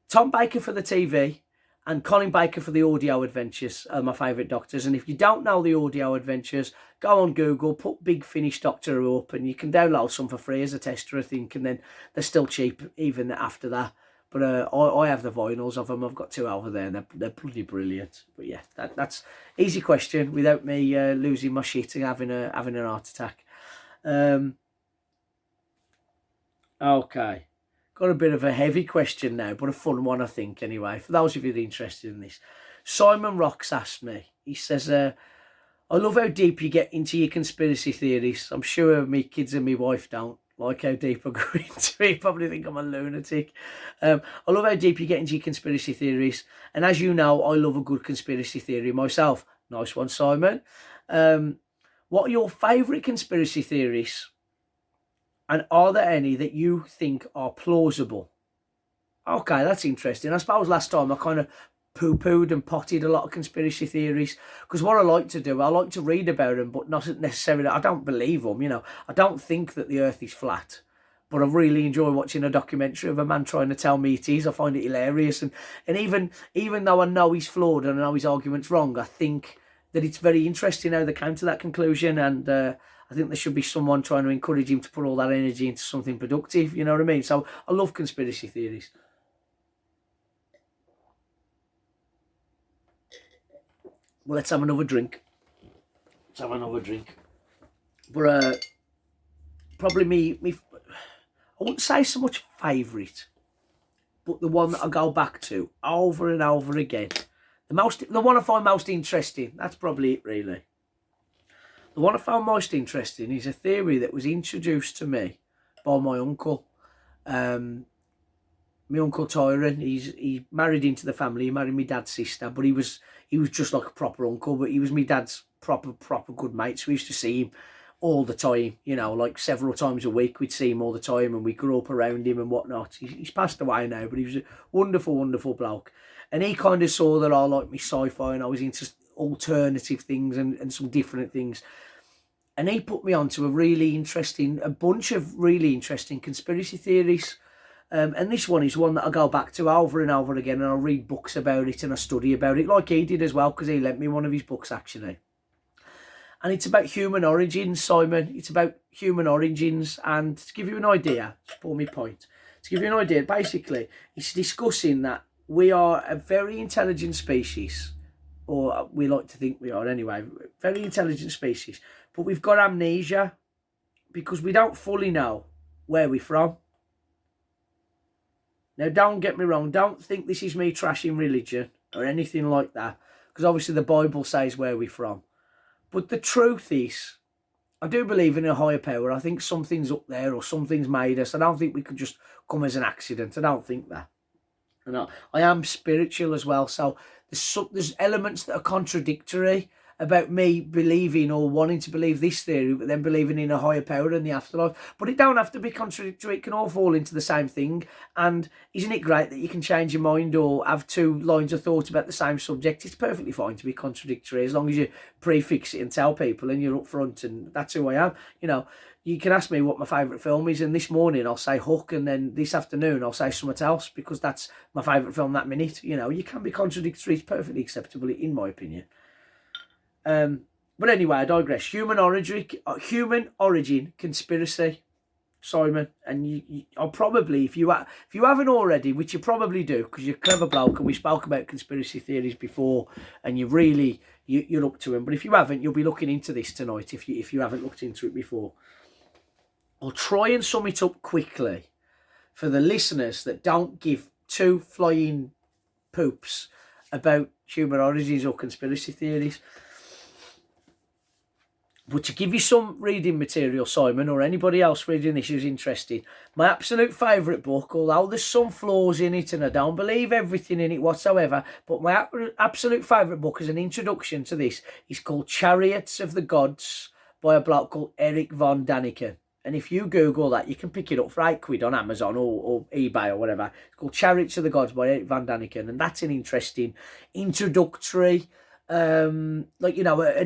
A: Tom Baker for the TV And Colin Baker for the Audio Adventures are my favourite doctors. And if you don't know the Audio Adventures, go on Google, put Big Finish Doctor Who up, and you can download some for free as a tester, I think. And then they're still cheap even after that. But I have the vinyls of them. I've got 2 over there, and they're bloody brilliant. But yeah, that's easy question without me losing my shit and having an heart attack. Okay. Got a bit of a heavy question now, but a fun one, I think, anyway. For those of you that are interested in this. Simon Rocks asked me, he says, I love how deep you get into your conspiracy theories. I'm sure me kids and me wife don't like how deep I go into it. You probably think I'm a lunatic. I love how deep you get into your conspiracy theories. And as you know, I love a good conspiracy theory myself. Nice one, Simon. What are your favourite conspiracy theories? And are there any that you think are plausible? Okay, that's interesting. I suppose last time I kind of poo-pooed and potted a lot of conspiracy theories, because what I like to do, I like to read about them, but not necessarily, I don't believe them, you know. I don't think that the earth is flat, but I really enjoy watching a documentary of a man trying to tell me it is. I find it hilarious. And even though I know he's flawed and I know his argument's wrong, I think that it's very interesting how they came to that conclusion. And I think there should be someone trying to encourage him to put all that energy into something productive, you know what I mean? So I love conspiracy theories. Well, let's have another drink. But probably me, I wouldn't say so much favourite, but the one that I go back to over and over again. The one I find most interesting, that's probably it, really. The one I found most interesting is a theory that was introduced to me by my uncle. My Uncle Tyrone, he married into the family. He married my dad's sister, but he was just like a proper uncle, but he was my dad's proper good mate. So we used to see him all the time, you know, like several times a week. We'd see him all the time, and we grew up around him and whatnot. He's passed away now, but he was a wonderful bloke. And he kind of saw that I liked me sci-fi and I was into alternative things and some different things. And he put me onto a bunch of really interesting conspiracy theories. And this one is one that I go back to over and over again, and I read books about it and I study about it, like he did as well, because he lent me one of his books, actually. And it's about human origins, Simon. It's about human origins. And to give you an idea, just for me point, to give you an idea, basically, it's discussing that we are a very intelligent species, or we like to think we are anyway, very intelligent species, but we've got amnesia because we don't fully know where we're from. Now, don't get me wrong, don't think this is me trashing religion or anything like that, because obviously the Bible says where we're from. But the truth is, I do believe in a higher power. I think something's up there or something's made us. I don't think we could just come as an accident. I don't think that. And I am spiritual as well, so there's elements that are contradictory about me believing or wanting to believe this theory, but then believing in a higher power in the afterlife. But it don't have to be contradictory. It can all fall into the same thing. And isn't it great that you can change your mind or have 2 lines of thought about the same subject? It's perfectly fine to be contradictory as long as you prefix it and tell people and you're upfront, and that's who I am. You know, you can ask me what my favourite film is, and this morning I'll say Hook, and then this afternoon I'll say something else because that's my favourite film that minute. You know, you can be contradictory. It's perfectly acceptable, in my opinion. But anyway, I digress. Human origin conspiracy, Simon. And I'll probably, if you haven't already, which you probably do because you're a clever bloke and we spoke about conspiracy theories before, and you're up to them. But if you haven't, you'll be looking into this tonight. If you haven't looked into it before. I'll try and sum it up quickly for the listeners that don't give 2 flying poops about human origins or conspiracy theories. But to give you some reading material, Simon, or anybody else reading this who's interested, my absolute favourite book, although there's some flaws in it and I don't believe everything in it whatsoever, but my absolute favourite book as an introduction to this is called Chariots of the Gods by a bloke called Eric von Daniken. And if you Google that, you can pick it up for £8 on Amazon or eBay or whatever. It's called Chariots of the Gods by Eric von Daniken. And that's an interesting introductory, an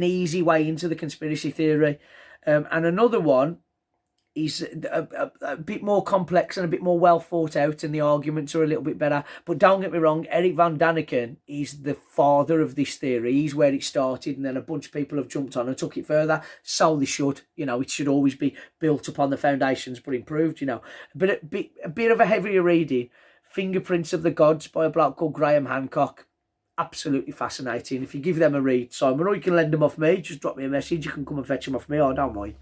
A: easy way into the conspiracy theory. And another one is a bit more complex and a bit more well thought out, and the arguments are a little bit better. But don't get me wrong, Eric Van Daniken is the father of this theory. He's where it started, and then a bunch of people have jumped on and took it further. So they should. It should always be built upon the foundations but improved, But a bit of a heavier reading, Fingerprints of the Gods by a bloke called Graham Hancock. Absolutely fascinating. If you give them a read, Simon, or you can lend them off me, just drop me a message. You can come and fetch them off me. I don't mind.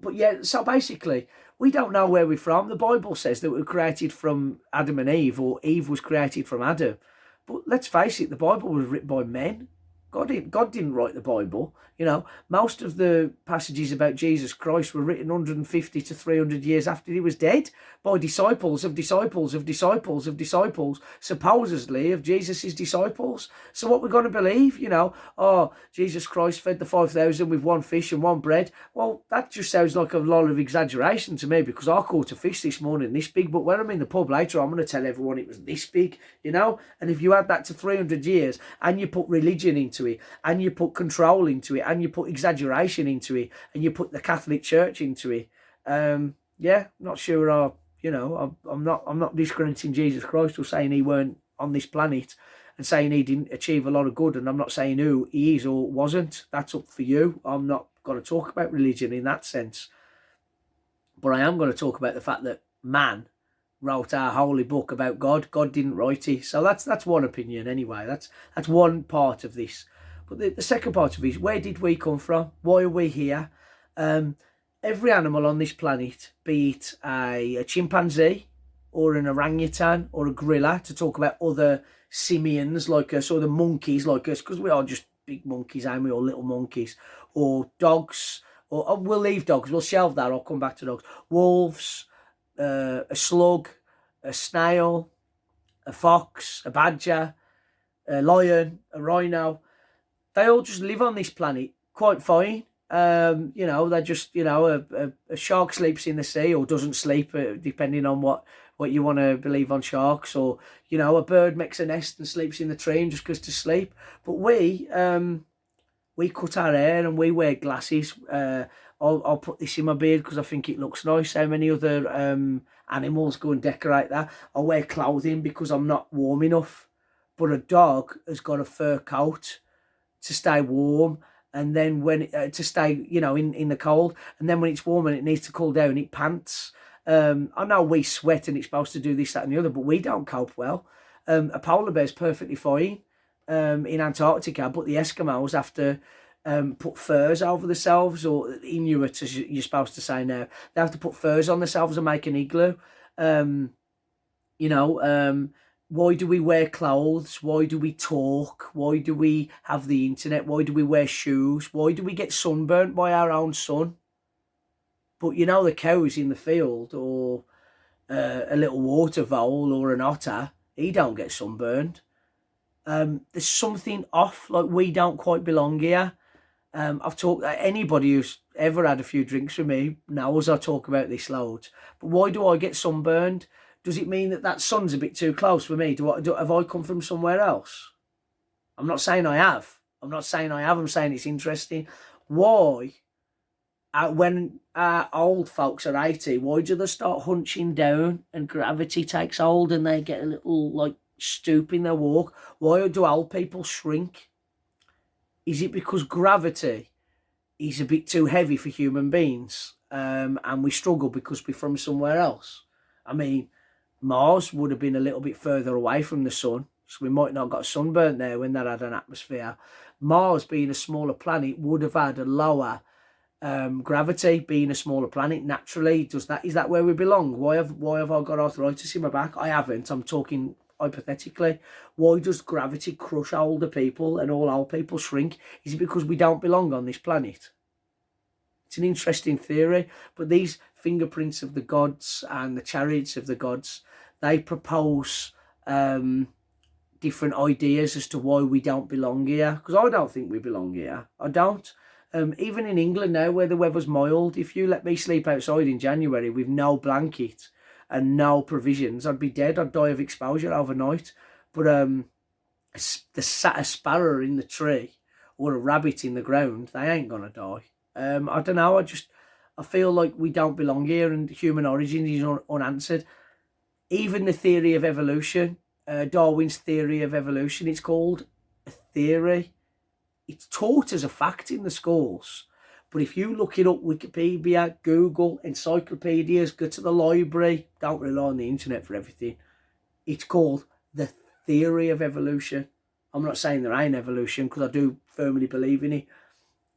A: But yeah, so basically, we don't know where we're from. The Bible says that we were created from Adam and Eve, or Eve was created from Adam. But let's face it, the Bible was written by men. God didn't write the Bible. Most of the passages about Jesus Christ were written 150 to 300 years after he was dead by disciples of disciples of disciples of disciples, supposedly of Jesus's disciples. So what we're going to believe, Jesus Christ fed the 5,000 with one fish and one bread. Well, that just sounds like a lot of exaggeration to me, because I caught a fish this morning this big, but when I'm in the pub later, I'm going to tell everyone it was this big, And if you add that to 300 years and you put religion into it, and you put control into it, and you put exaggeration into it, and you put the Catholic Church into it, not sure. I'm not discrediting Jesus Christ or saying he weren't on this planet and saying he didn't achieve a lot of good, and I'm not saying who he is or wasn't. That's up for you. I'm not going to talk about religion in that sense, but I am going to talk about the fact that man wrote our holy book about God. God didn't write it. So that's one opinion anyway. That's one part of this. But the second part of it is, where did we come from? Why are we here? Every animal on this planet, be it a chimpanzee or an orangutan or a gorilla, to talk about other simians like us, or the monkeys like us, because we are just big monkeys, aren't we, or little monkeys, or dogs, or we'll leave dogs, we'll shelve that, I'll come back to dogs. Wolves, a slug, a snail, a fox, a badger, a lion, a rhino. They all just live on this planet quite fine. They're just, a shark sleeps in the sea, or doesn't sleep, depending on what you want to believe on sharks. Or, a bird makes a nest and sleeps in the tree and just goes to sleep. But we cut our hair and we wear glasses. I'll put this in my beard because I think it looks nice. How many other animals go and decorate that? I wear clothing because I'm not warm enough. But a dog has got a fur coat to stay warm, and then to stay, in the cold, and then when it's warm and it needs to cool down, it pants. I know we sweat and it's supposed to do this, that and the other, but we don't cope well. A polar bear's perfectly fine in Antarctica, but the Eskimos have to put furs over themselves, or Inuit, as you're supposed to say now. They have to put furs on themselves and make an igloo. Why do we wear clothes? Why do we talk? Why do we have the internet? Why do we wear shoes? Why do we get sunburnt by our own sun? But the cows in the field, or a little water vole or an otter, he don't get sunburned. There's something off, like we don't quite belong here. I've talked, anybody who's ever had a few drinks with me knows I talk about this loads. But why do I get sunburned? Does it mean that sun's a bit too close for me? Have I come from somewhere else? I'm not saying I have. I'm saying it's interesting. Why, when old folks are 80, why do they start hunching down and gravity takes hold and they get a little, stoop in their walk? Why do old people shrink? Is it because gravity is a bit too heavy for human beings, and we struggle because we're from somewhere else? I mean, Mars would have been a little bit further away from the sun, so we might not have got sunburnt there when that had an atmosphere. Mars, being a smaller planet, would have had a lower gravity, being a smaller planet naturally. Is that where we belong? Why have I got arthritis in my back? I haven't. I'm talking hypothetically. Why does gravity crush older people and all old people shrink? Is it because we don't belong on this planet? It's an interesting theory, but these fingerprints of the gods and the chariots of the gods, they propose different ideas as to why we don't belong here. Because I don't think we belong here. I don't. Even in England now, where the weather's mild, if you let me sleep outside in January with no blanket and no provisions, I'd be dead. I'd die of exposure overnight. But a sparrow in the tree or a rabbit in the ground, they ain't gonna die. I don't know. I feel like we don't belong here and human origin is unanswered. Even the theory of evolution, Darwin's theory of evolution, it's called a theory. It's taught as a fact in the schools. But if you look it up, Wikipedia, Google, encyclopedias, go to the library, don't rely on the internet for everything. It's called the theory of evolution. I'm not saying there ain't evolution, because I do firmly believe in it.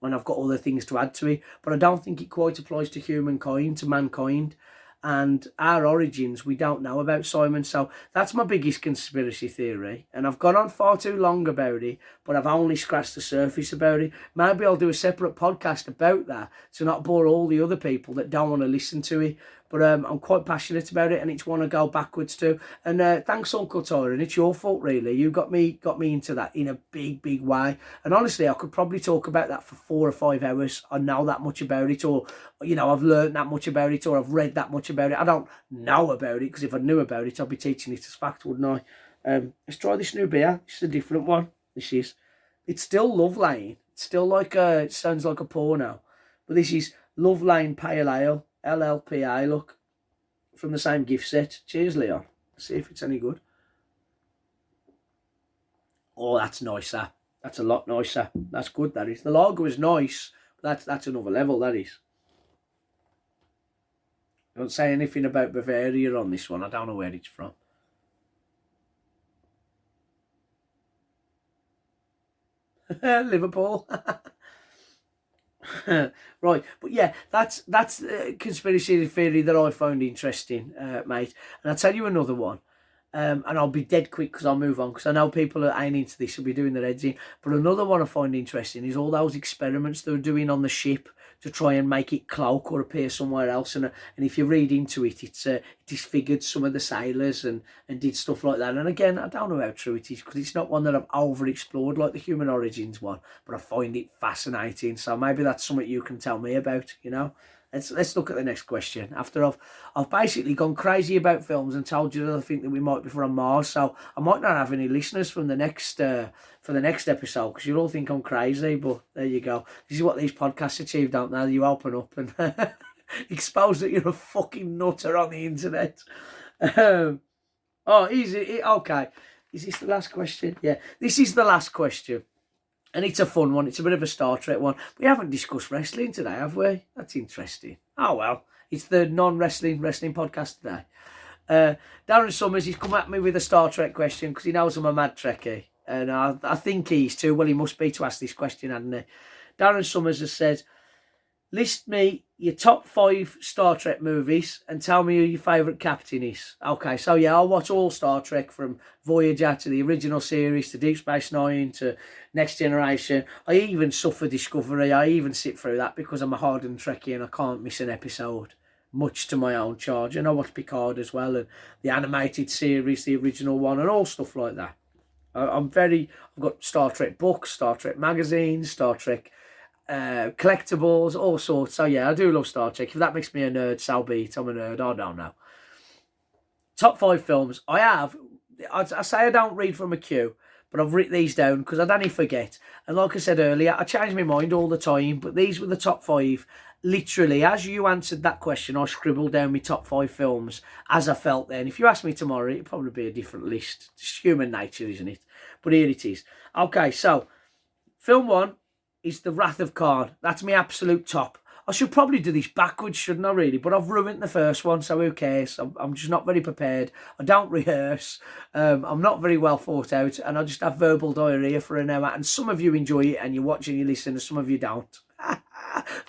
A: And I've got other things to add to it. But I don't think it quite applies to humankind, to mankind. And our origins, we don't know about, Simon. So that's my biggest conspiracy theory. And I've gone on far too long about it, but I've only scratched the surface about it. Maybe I'll do a separate podcast about that to not bore all the other people that don't want to listen to it. But I'm quite passionate about it, and it's one to go backwards to. And thanks, Uncle Tyron. It's your fault, really. You got me into that in a big, big way. And honestly, I could probably talk about that for 4 or 5 hours. I know that much about it, or I've learned that much about it, or I've read that much about it. I don't know about it, because if I knew about it, I'd be teaching it as fact, wouldn't I? Let's try this new beer. This is a different one. It's still Love Lane. It's still like it sounds like a porno, but this is Love Lane Pale Ale. LLPA, look, from the same gift set. Cheers, Leon. See if it's any good. Oh, that's nicer. That's a lot nicer. That's good, that is. The lager is nice, but that's another level, that is. Don't say anything about Bavaria on this one. I don't know where it's from. Liverpool. Right, but yeah, that's a conspiracy theory that I found interesting, mate. And I'll tell you another one, and I'll be dead quick because I'll move on, because I know people are aiming into this will be doing their heads in. But another one I find interesting is all those experiments they were doing on the ship to try and make it cloak or appear somewhere else. And if you read into it, it disfigured some of the sailors and did stuff like that. And again, I don't know how true it is, because it's not one that I've over-explored like the human origins one, but I find it fascinating. So maybe that's something you can tell me about, Let's look at the next question. After I've basically gone crazy about films and told you that I think that we might be from Mars, so I might not have any listeners from the next for the next episode, because you'll all think I'm crazy. But there you go. This is what these podcasts achieve, don't they? You open up and expose that you're a fucking nutter on the internet. Easy. Okay. Is this the last question? Yeah, this is the last question. And it's a fun one. It's a bit of a Star Trek one. We haven't discussed wrestling today, have we? That's interesting. Oh, well. It's the non-wrestling podcast today. Darren Summers, he's come at me with a Star Trek question because he knows I'm a mad Trekkie. And I think he's too. Well, he must be to ask this question, hadn't he? Darren Summers has said, list me your top 5 Star Trek movies and tell me who your favourite captain is. Okay, so yeah, I'll watch all Star Trek, from Voyager to the original series to Deep Space Nine to Next Generation. I even suffer Discovery. I even sit through that because I'm a hardened Trekkie and I can't miss an episode, much to my own charge. And I watch Picard as well, and the animated series, the original one, and all stuff like that. I've got Star Trek books, Star Trek magazines, Star Trek collectibles, all sorts. So yeah, I do love Star Trek. If that makes me a nerd, so be it. I'm a nerd. I don't know. Top 5 films. I say I don't read from a queue, but I've written these down because I don't forget. And like I said earlier, I change my mind all the time, but these were the top 5. Literally, as you answered that question, I scribbled down my top 5 films as I felt then. If you ask me tomorrow, it'd probably be a different list. It's human nature, isn't it? But here it is. Okay, so film 1 is The Wrath of Khan. That's my absolute top. I should probably do this backwards, shouldn't I, really? But I've ruined the first one, so who cares? I'm just not very prepared. I don't rehearse. I'm not very well thought out, and I just have verbal diarrhea for an hour. And some of you enjoy it, and you watch and you listen, and some of you don't.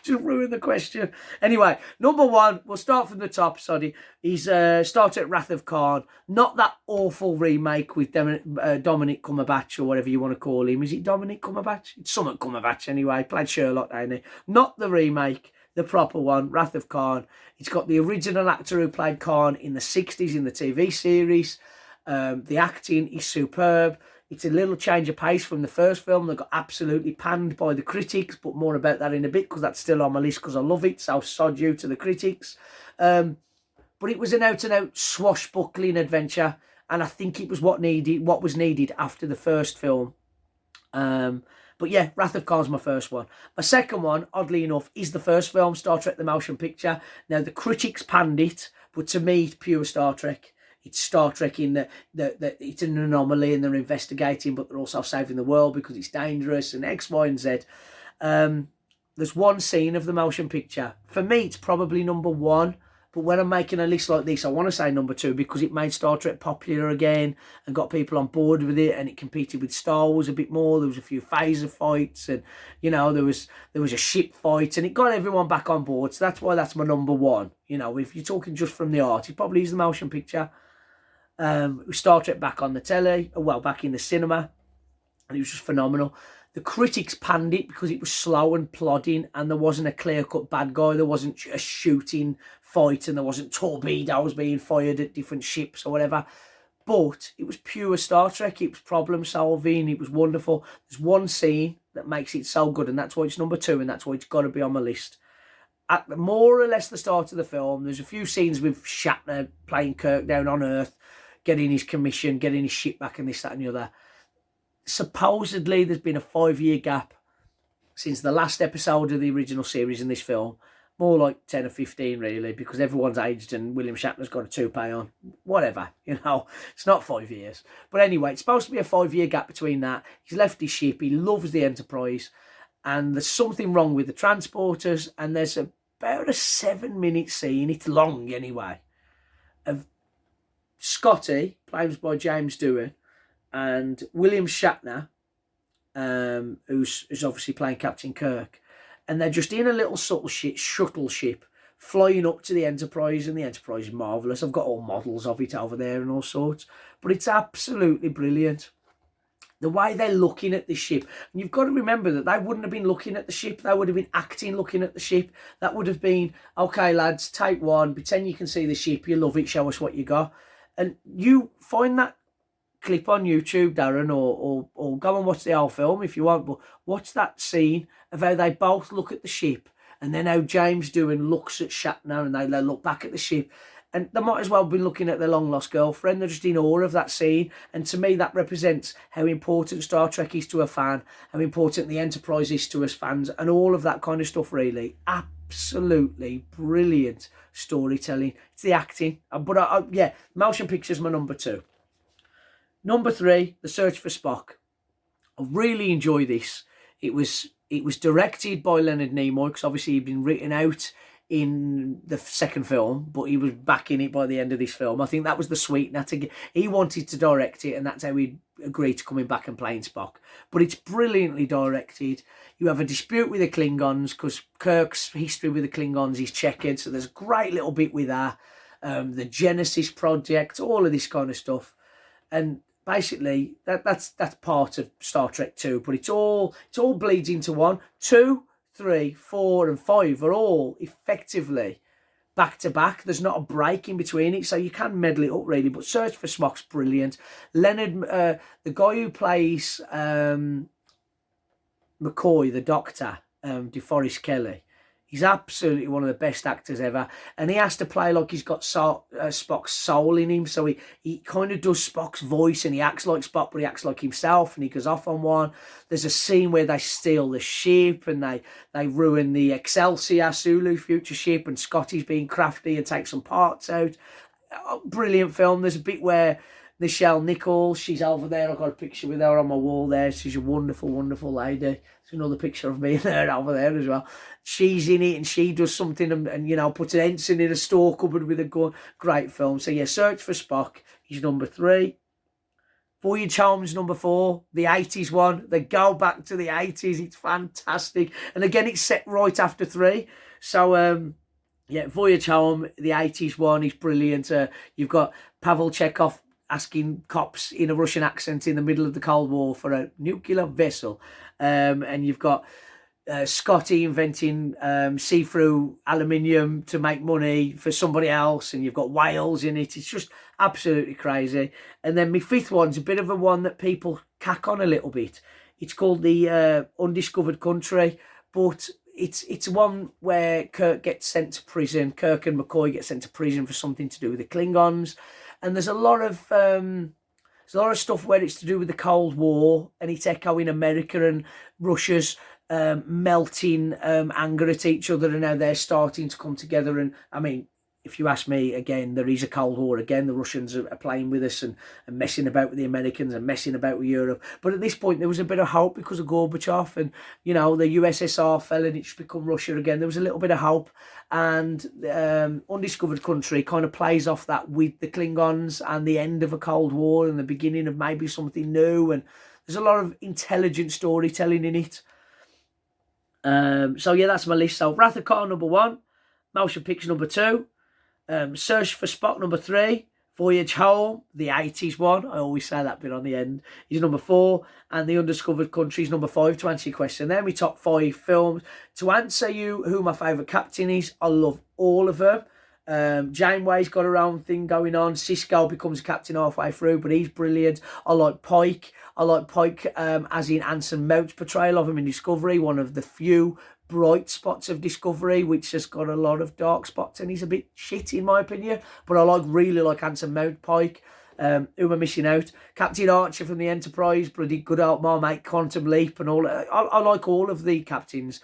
A: Just ruined the question. Anyway, number 1, we'll start from the top, sorry, is Star Trek Wrath of Khan. Not that awful remake with Dominic Cumberbatch, or whatever you want to call him. Is it Dominic Cumberbatch? It's something Cumberbatch anyway. Played Sherlock, ain't he? Not the remake, the proper one, Wrath of Khan. It's got the original actor who played Khan in the 60s in the TV series. The acting is superb. It's a little change of pace from the first film that got absolutely panned by the critics, but more about that in a bit because that's still on my list because I love it, so sod you to the critics. But it was an out-and-out swashbuckling adventure, and I think it was what was needed after the first film. But But yeah, Wrath of Khan's my first one. My second one, oddly enough, is the first film, Star Trek The Motion Picture. Now, the critics panned it, but to me, it's pure Star Trek. It's Star Trek in that it's an anomaly and they're investigating, but they're also saving the world because it's dangerous and X, Y, and Z. There's one scene of the motion picture. For me, it's probably number one. But when I'm making a list like this, I want to say number two because it made Star Trek popular again and got people on board with it, and it competed with Star Wars a bit more. There was a few phaser fights, and there was a ship fight, and it got everyone back on board. So that's why that's my number one. If you're talking just from the art, it probably is the motion picture. Star Trek back on the telly, back in the cinema, and it was just phenomenal. The critics panned it because it was slow and plodding and there wasn't a clear-cut bad guy. There wasn't a shooting fight and there wasn't torpedoes being fired at different ships or whatever. But it was pure Star Trek. It was problem-solving. It was wonderful. There's one scene that makes it so good, and that's why it's number two, and that's why it's got to be on my list. At more or less the start of the film, there's a few scenes with Shatner playing Kirk down on Earth, getting his commission, getting his ship back and this, that and the other. Supposedly there's been a 5-year gap since the last episode of the original series in this film. More like 10 or 15 really, because everyone's aged and William Shatner's got a toupee on. Whatever, it's not 5 years. But anyway, it's supposed to be a 5-year gap between that. He's left his ship, he loves the Enterprise, and there's something wrong with the transporters, and there's about a 7-minute scene, it's long anyway, of Scotty, played by James Doohan, and William Shatner, who's obviously playing Captain Kirk, and they're just in a little shuttle ship flying up to the Enterprise, and the Enterprise is marvellous. I've got all models of it over there and all sorts, but it's absolutely brilliant. The way they're looking at this ship, and you've got to remember that they wouldn't have been looking at the ship, they would have been acting looking at the ship. That would have been, okay lads, take one, pretend you can see the ship, you love it, show us what you got. And you find that clip on YouTube, Darren, or go and watch the whole film if you want, but watch that scene of how they both look at the ship and then how James Doohan looks at Shatner and they look back at the ship, and they might as well be looking at their long-lost girlfriend. They're just in awe of that scene, and to me that represents how important Star Trek is to a fan, how important the Enterprise is to us fans, and all of that kind of stuff really. Absolutely brilliant storytelling. It's the acting, but yeah, motion picture's my number two. Number three, The Search for Spock. I really enjoy this. It was directed by Leonard Nimoy, because obviously he'd been written out in the second film, but he was back in it by the end of this film. I think that was the sweetener. He wanted to direct it, and that's how he agreed to coming back and playing Spock. But it's brilliantly directed. You have a dispute with the Klingons, because Kirk's history with the Klingons is checkered, so there's a great little bit with that. The Genesis Project, all of this kind of stuff. And basically, that's part of Star Trek 2, but it all bleeds into 1. 2, 3, 4, and 5 are all effectively back to back. There's not a break in between it, so you can medley it up really. But Search for Spock's brilliant. Leonard, the guy who plays McCoy, the Doctor, DeForest Kelly, he's absolutely one of the best actors ever. And he has to play like he's got Spock's soul in him. So he kind of does Spock's voice and he acts like Spock, but he acts like himself, and he goes off on one. There's a scene where they steal the ship and they ruin the Excelsior Sulu future ship, and Scotty's being crafty and takes some parts out. Brilliant film. There's a bit where Nichelle Nichols, she's over there. I've got a picture with her on my wall there. She's a wonderful, wonderful lady. There's another picture of me and her over there as well. She's in it and she does something and puts an ensign in a store cupboard with a gun. Great film. So yeah, Search for Spock is number 3. Voyage Home's number 4. The 80s one. They go back to the 80s. It's fantastic. And again, it's set right after 3. So yeah, Voyage Home, the 80s one is brilliant. You've got Pavel Chekhov asking cops in a Russian accent in the middle of the Cold War for a nuclear vessel. And you've got Scotty inventing see-through aluminium to make money for somebody else. And you've got whales in it. It's just absolutely crazy. And then my 5th one's a bit of a one that people cack on a little bit. It's called The Undiscovered Country. But it's one where Kirk gets sent to prison. Kirk and McCoy get sent to prison for something to do with the Klingons. And there's a lot of There's a lot of stuff where it's to do with the Cold War and it's echoing America and Russia's melting anger at each other, and now they're starting to come together. And I mean, if you ask me, again, there is a Cold War again. The Russians are playing with us and messing about with the Americans and messing about with Europe. But at this point, there was a bit of hope because of Gorbachev, and, you know, the USSR fell and it's become Russia again. There was a little bit of hope. And Undiscovered Country kind of plays off that with the Klingons and the end of a Cold War and the beginning of maybe something new. And there's a lot of intelligent storytelling in it. So yeah, that's my list. So Wrath of Khan number 1, Motion Picture number 2, Search for Spock number 3, Voyage Home, the 80s one, I always say that bit on the end, is number 4, and The Undiscovered Country is number 5, to answer your question. Then we top 5 films. To answer you who my favourite captain is, I love all of them. Janeway's got her own thing going on. Sisko becomes captain halfway through, but he's brilliant. I like Pike. As in Anson Mount's portrayal of him in Discovery, one of the few bright spots of Discovery, which has got a lot of dark spots, and he's a bit shit in my opinion. But I really like Anson Mount Pike. Who am I missing out? Captain Archer from the Enterprise, bloody good old Marmite Quantum Leap and all. I like all of the captains.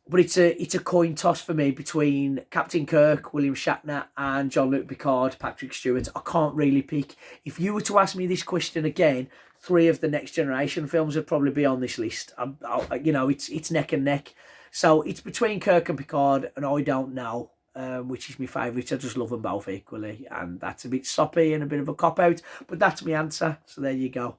A: But it's a coin toss for me between Captain Kirk, William Shatner, and Jean-Luc Picard, Patrick Stewart. I can't really pick. If you were to ask me this question again, 3 of the Next Generation films would probably be on this list. You know, it's neck and neck. So it's between Kirk and Picard, and I don't know which is my favourite. I just love them both equally, and that's a bit soppy and a bit of a cop-out, but that's my answer. So there you go.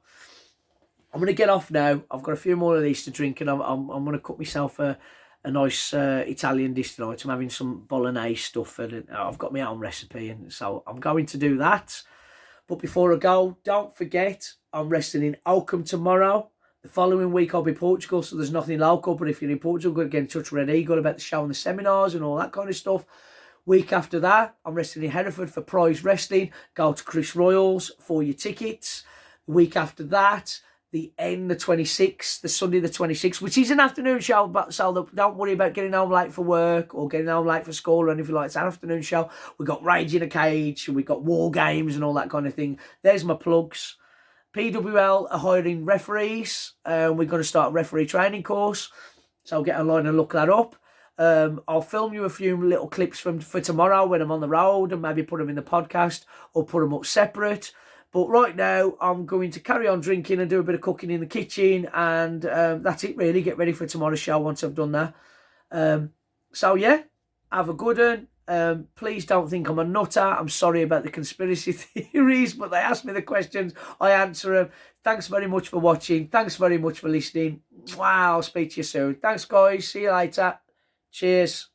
A: I'm going to get off now. I've got a few more of these to drink, and I'm going to cook myself a nice Italian dish tonight. I'm having some bolognese stuff, and I've got my own recipe, and so I'm going to do that. But before I go, don't forget, I'm resting in Oakham tomorrow. The following week I'll be Portugal, so there's nothing local, but if you're in Portugal, go get in touch with Red Eagle about the show and the seminars and all that kind of stuff. Week after that, I'm resting in Hereford for Prize Wrestling. Go to Chris Royals for your tickets. The week after that, the Sunday the 26th, which is an afternoon show, but so don't worry about getting home late for work or getting home late for school or anything like that. It's an afternoon show. We've got Rage in a Cage, we've got War Games and all that kind of thing. There's my plugs. PWL are hiring referees. We're going to start a referee training course, so get online and look that up. I'll film you a few little clips for tomorrow when I'm on the road and maybe put them in the podcast or put them up separate. But right now, I'm going to carry on drinking and do a bit of cooking in the kitchen. And that's it, really. Get ready for tomorrow's show once I've done that. So, yeah, have a good one. Please don't think I'm a nutter. I'm sorry about the conspiracy theories, but they ask me the questions. I answer them. Thanks very much for watching. Thanks very much for listening. Wow, I'll speak to you soon. Thanks, guys. See you later. Cheers.